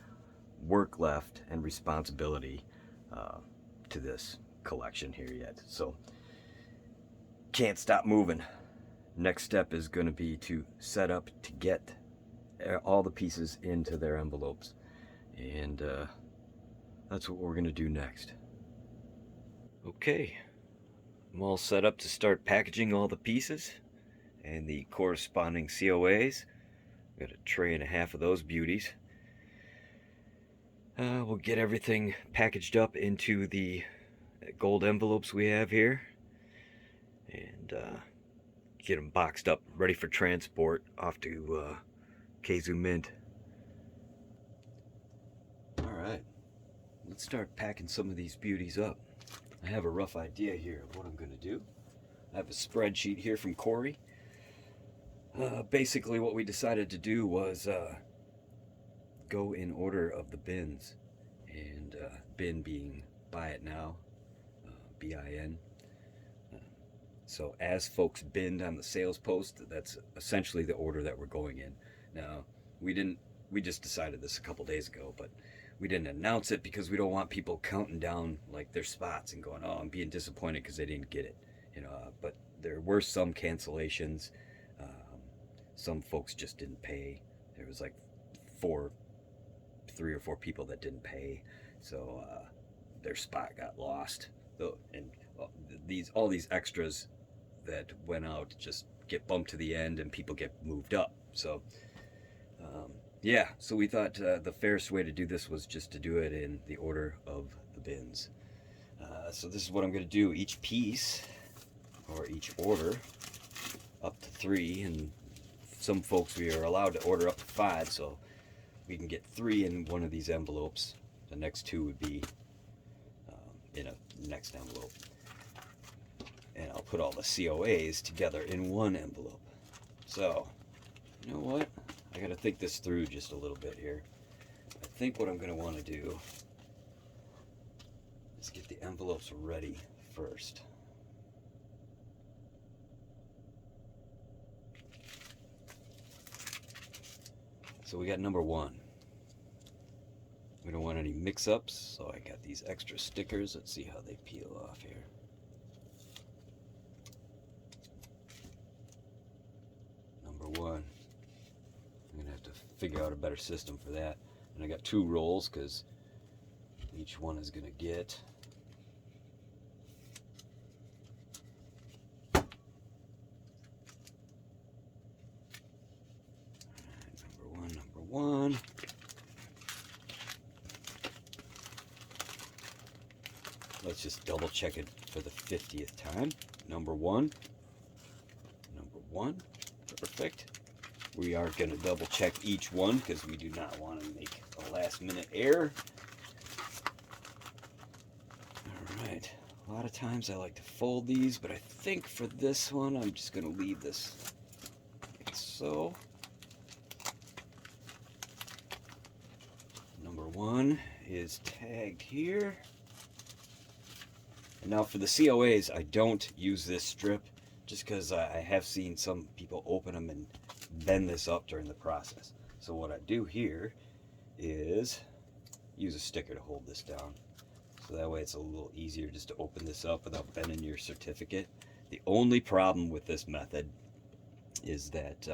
work left and responsibility to this collection here yet. So can't stop moving. Next step is going to be to set up to get all the pieces into their envelopes, and that's what we're going to do next. Okay, I'm all set up to start packaging all the pieces and the corresponding COAs. Got a tray and a half of those beauties. We'll get everything packaged up into the gold envelopes we have here, and get them boxed up, ready for transport off to Keizu Mint. Alright, let's start packing some of these beauties up. I have a rough idea here of what I'm going to do. I have a spreadsheet here from Corey. Basically what we decided to do was go in order of the bins, and bin being buy it now, BIN. So as folks binned on the sales post, that's essentially the order that we're going in. Now, we just decided this a couple days ago, but we didn't announce it because we don't want people counting down like their spots and going, oh, I'm being disappointed because they didn't get it, you know. But there were some cancellations. Some folks just didn't pay. There was like 3 or 4 people that didn't pay, so their spot got lost. And all these extras that went out just get bumped to the end, and people get moved up. So yeah, so we thought the fairest way to do this was just to do it in the order of the bins. So this is what I'm going to do. Each piece, or each order, up to 3, and some folks we are allowed to order up to 5, so we can get 3 in one of these envelopes. The next 2 would be in a next envelope. And I'll put all the COAs together in one envelope. So, you know what? I gotta think this through just a little bit here. I think what I'm gonna want to do is get the envelopes ready first. So we got number 1. We don't want any mix-ups, so I got these extra stickers. Let's see how they peel off here. Number 1. I'm gonna have to figure out a better system for that. And I got 2 rolls because each one is gonna get number one. Let's just double check it for the 50th time. Number 1. Perfect. We are going to double check each one because we do not want to make a last minute error. Alright, a lot of times I like to fold these, but I think for this one I'm just going to leave this like so. Number 1 is tagged here. And now for the COAs, I don't use this strip just because I have seen some people open them and bend this up during the process. So what I do here is use a sticker to hold this down. So that way it's a little easier just to open this up without bending your certificate. The only problem with this method is that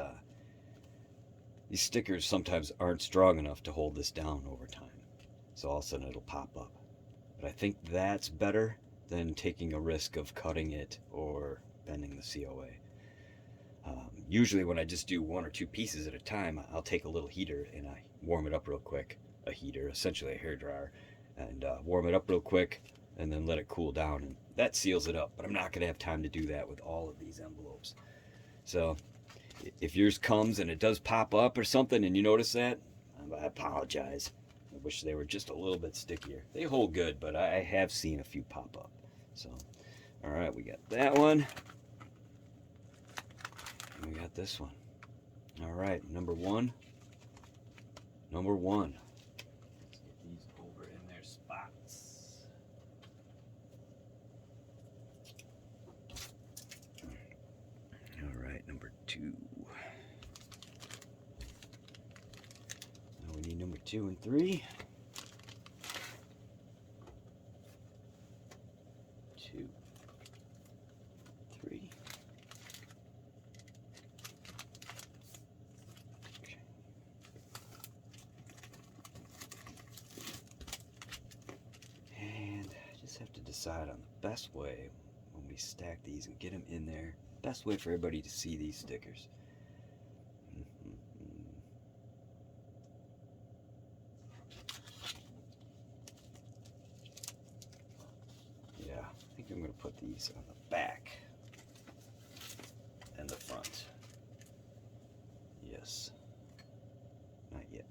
these stickers sometimes aren't strong enough to hold this down over time. So all of a sudden it'll pop up. But I think that's better than taking a risk of cutting it or bending the COA. Usually when I just do 1 or 2 pieces at a time, I'll take a little heater and I warm it up real quick a heater, essentially a hair dryer, and warm it up real quick, and then let it cool down, and that seals it up. But I'm not going to have time to do that with all of these envelopes. So if yours comes and it does pop up or something and you notice that, I apologize. I wish they were just a little bit stickier. They hold good, but I have seen a few pop up. So, all right, we got that one. And we got this one. All right, number one. Number one. Let's get these over in their spots. All right, number two. Now we need number 2 and 3. 2, 3. Okay. And I just have to decide on the best way when we stack these and get them in there. Best way for everybody to see these stickers. Yeah, I think I'm going to put these on the back and the front. Yes. Not yet.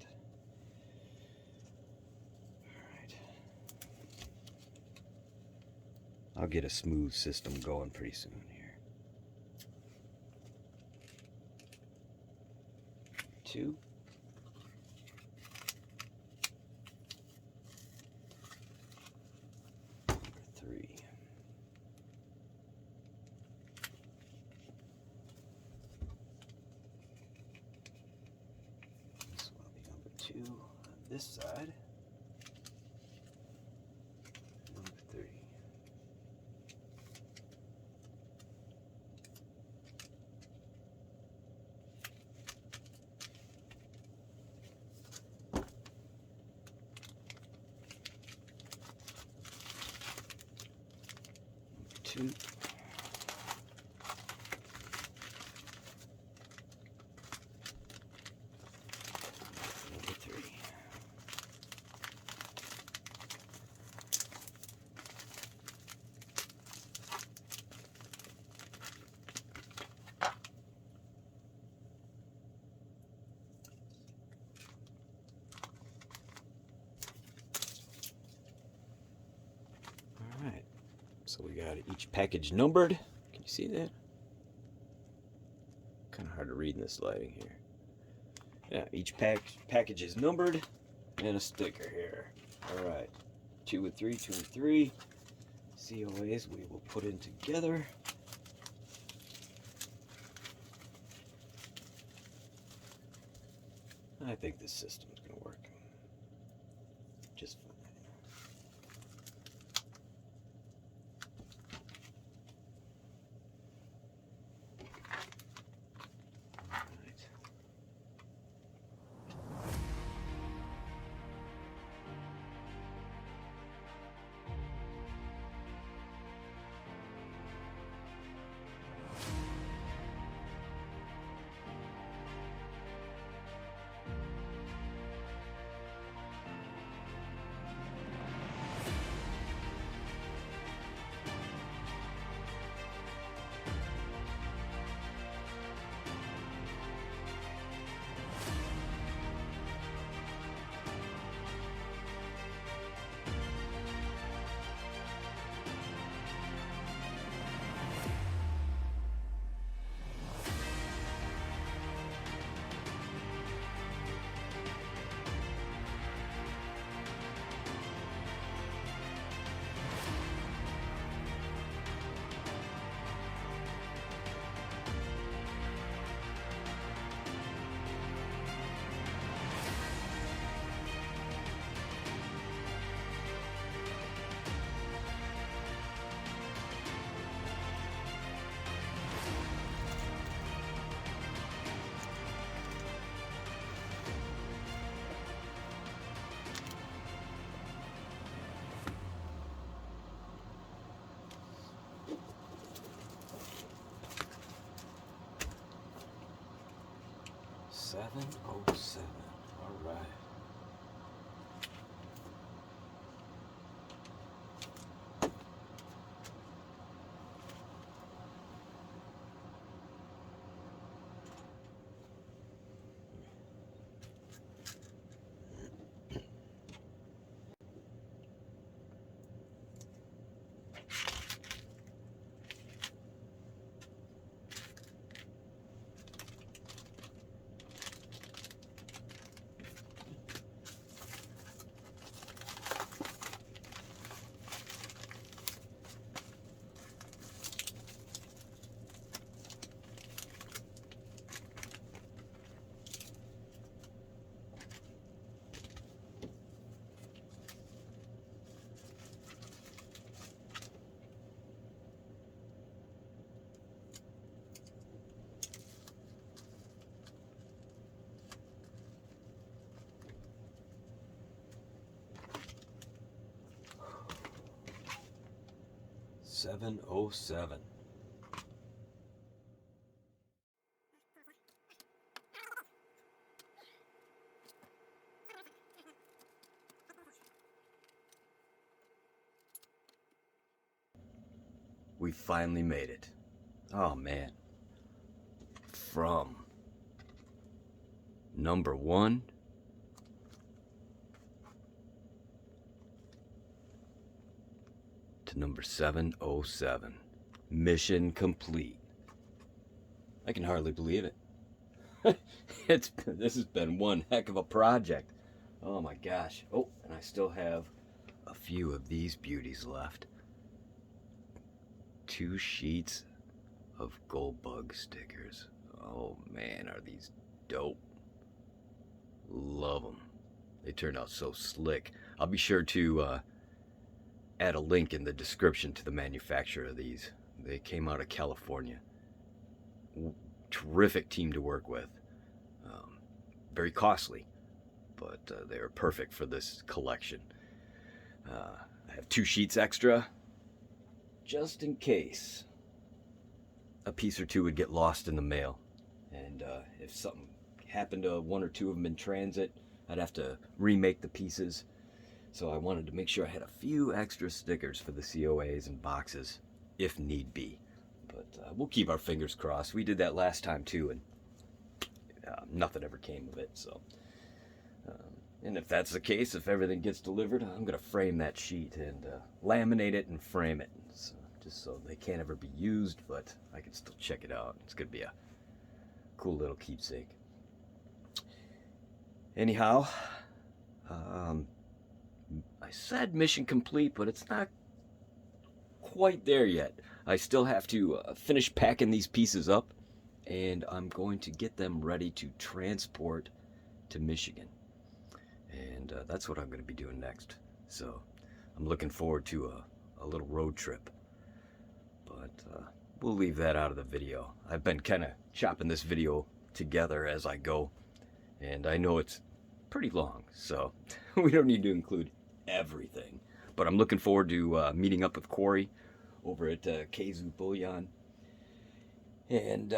Alright. I'll get a smooth system going pretty soon here. 2. Number 3. This will be number 2 on this side. Number 3. Number 2. Number 3. Alright, so we got each package numbered. Can you see that? Kind of hard to read in this lighting here. Yeah, each package is numbered and a sticker here. Alright, 2 and 3, 2 and 3. COAs we will put in together. I think this system is going to work just fine. $707. All right. 707. We finally made it. Oh man. From number 1 to number 707. Mission complete. I can hardly believe it. This has been one heck of a project. Oh my gosh. Oh, and I still have a few of these beauties left. 2 sheets of GoldBug stickers. Oh man, are these dope. Love them. They turned out so slick. I'll be sure to add a link in the description to the manufacturer of these. They came out of California. Terrific team to work with. Very costly, but they are perfect for this collection. I have 2 sheets extra, just in case a piece or 2 would get lost in the mail. And if something happened to 1 or 2 of them in transit, I'd have to remake the pieces. So I wanted to make sure I had a few extra stickers for the COAs and boxes, if need be. But we'll keep our fingers crossed. We did that last time too, and nothing ever came of it. So, and if that's the case, if everything gets delivered, I'm gonna frame that sheet and laminate it and frame it, so, just so they can't ever be used, but I can still check it out. It's gonna be a cool little keepsake. Anyhow, I said mission complete, but it's not quite there yet. I still have to finish packing these pieces up, and I'm going to get them ready to transport to Michigan. And that's what I'm going to be doing next. So I'm looking forward to a little road trip. But we'll leave that out of the video. I've been kind of chopping this video together as I go, and I know it's pretty long, so we don't need to include everything. But I'm looking forward to meeting up with Corey over at Keizu Bullion and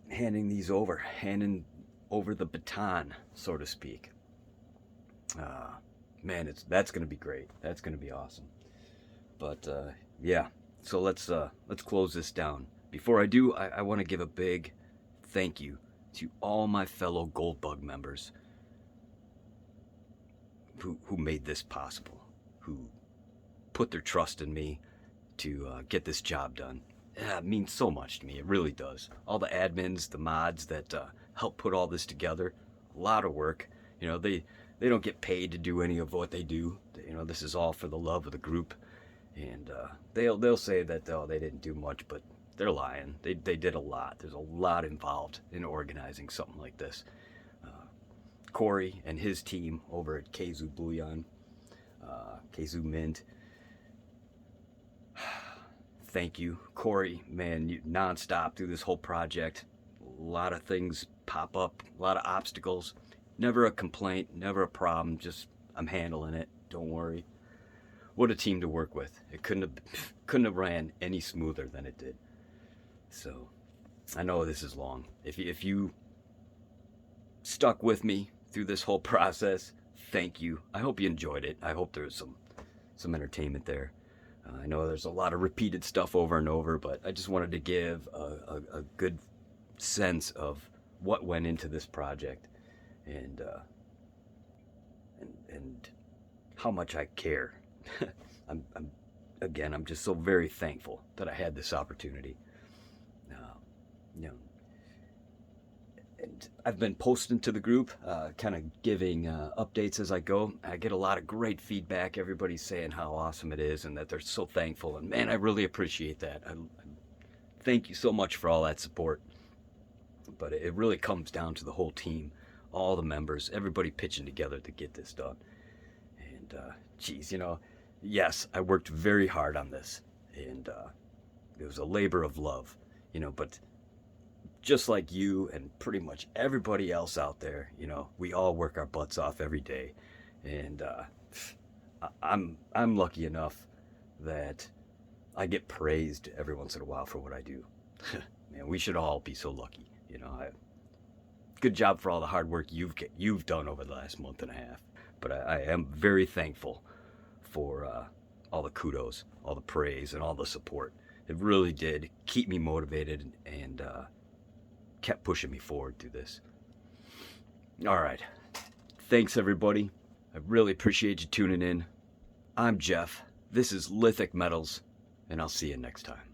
handing over the baton, so to speak. Man, that's gonna be great. That's gonna be awesome. But yeah, so let's close this down. Before I do, I want to give a big thank you to all my fellow GoldBug members who made this possible, who put their trust in me to get this job done. Yeah, it means so much to me. It really does. All the admins, the mods that help put all this together, a lot of work. You know, they don't get paid to do any of what they do. You know, this is all for the love of the group. And they'll say that they didn't do much, but they're lying. They did a lot. There's a lot involved in organizing something like this. Corey and his team over at Keizu Bullion, Keizu Mint. Thank you, Corey. Man, you nonstop through this whole project. A lot of things pop up, a lot of obstacles. Never a complaint, never a problem. Just I'm handling it. Don't worry. What a team to work with. It couldn't have ran any smoother than it did. So I know this is long. If you stuck with me through this whole process, thank you. I hope you enjoyed it. I hope there's some entertainment there. I know there's a lot of repeated stuff over and over, but I just wanted to give a good sense of what went into this project and how much I care. I'm just so very thankful that I had this opportunity. You know, and I've been posting to the group, kind of giving updates as I go. I get a lot of great feedback. Everybody's saying how awesome it is and that they're so thankful. And man, I really appreciate that. I thank you so much for all that support. But it really comes down to the whole team, all the members, everybody pitching together to get this done. And geez, you know, yes, I worked very hard on this, and it was a labor of love, you know, but just like you and pretty much everybody else out there, you know, we all work our butts off every day. And I'm lucky enough that I get praised every once in a while for what I do. Man, we should all be so lucky. You know, good job for all the hard work you've done over the last month and a half. But I am very thankful for all the kudos, all the praise, and all the support. It really did keep me motivated and kept pushing me forward through this. All right. Thanks, everybody. I really appreciate you tuning in. I'm Jeff. This is Lithic Metals, and I'll see you next time.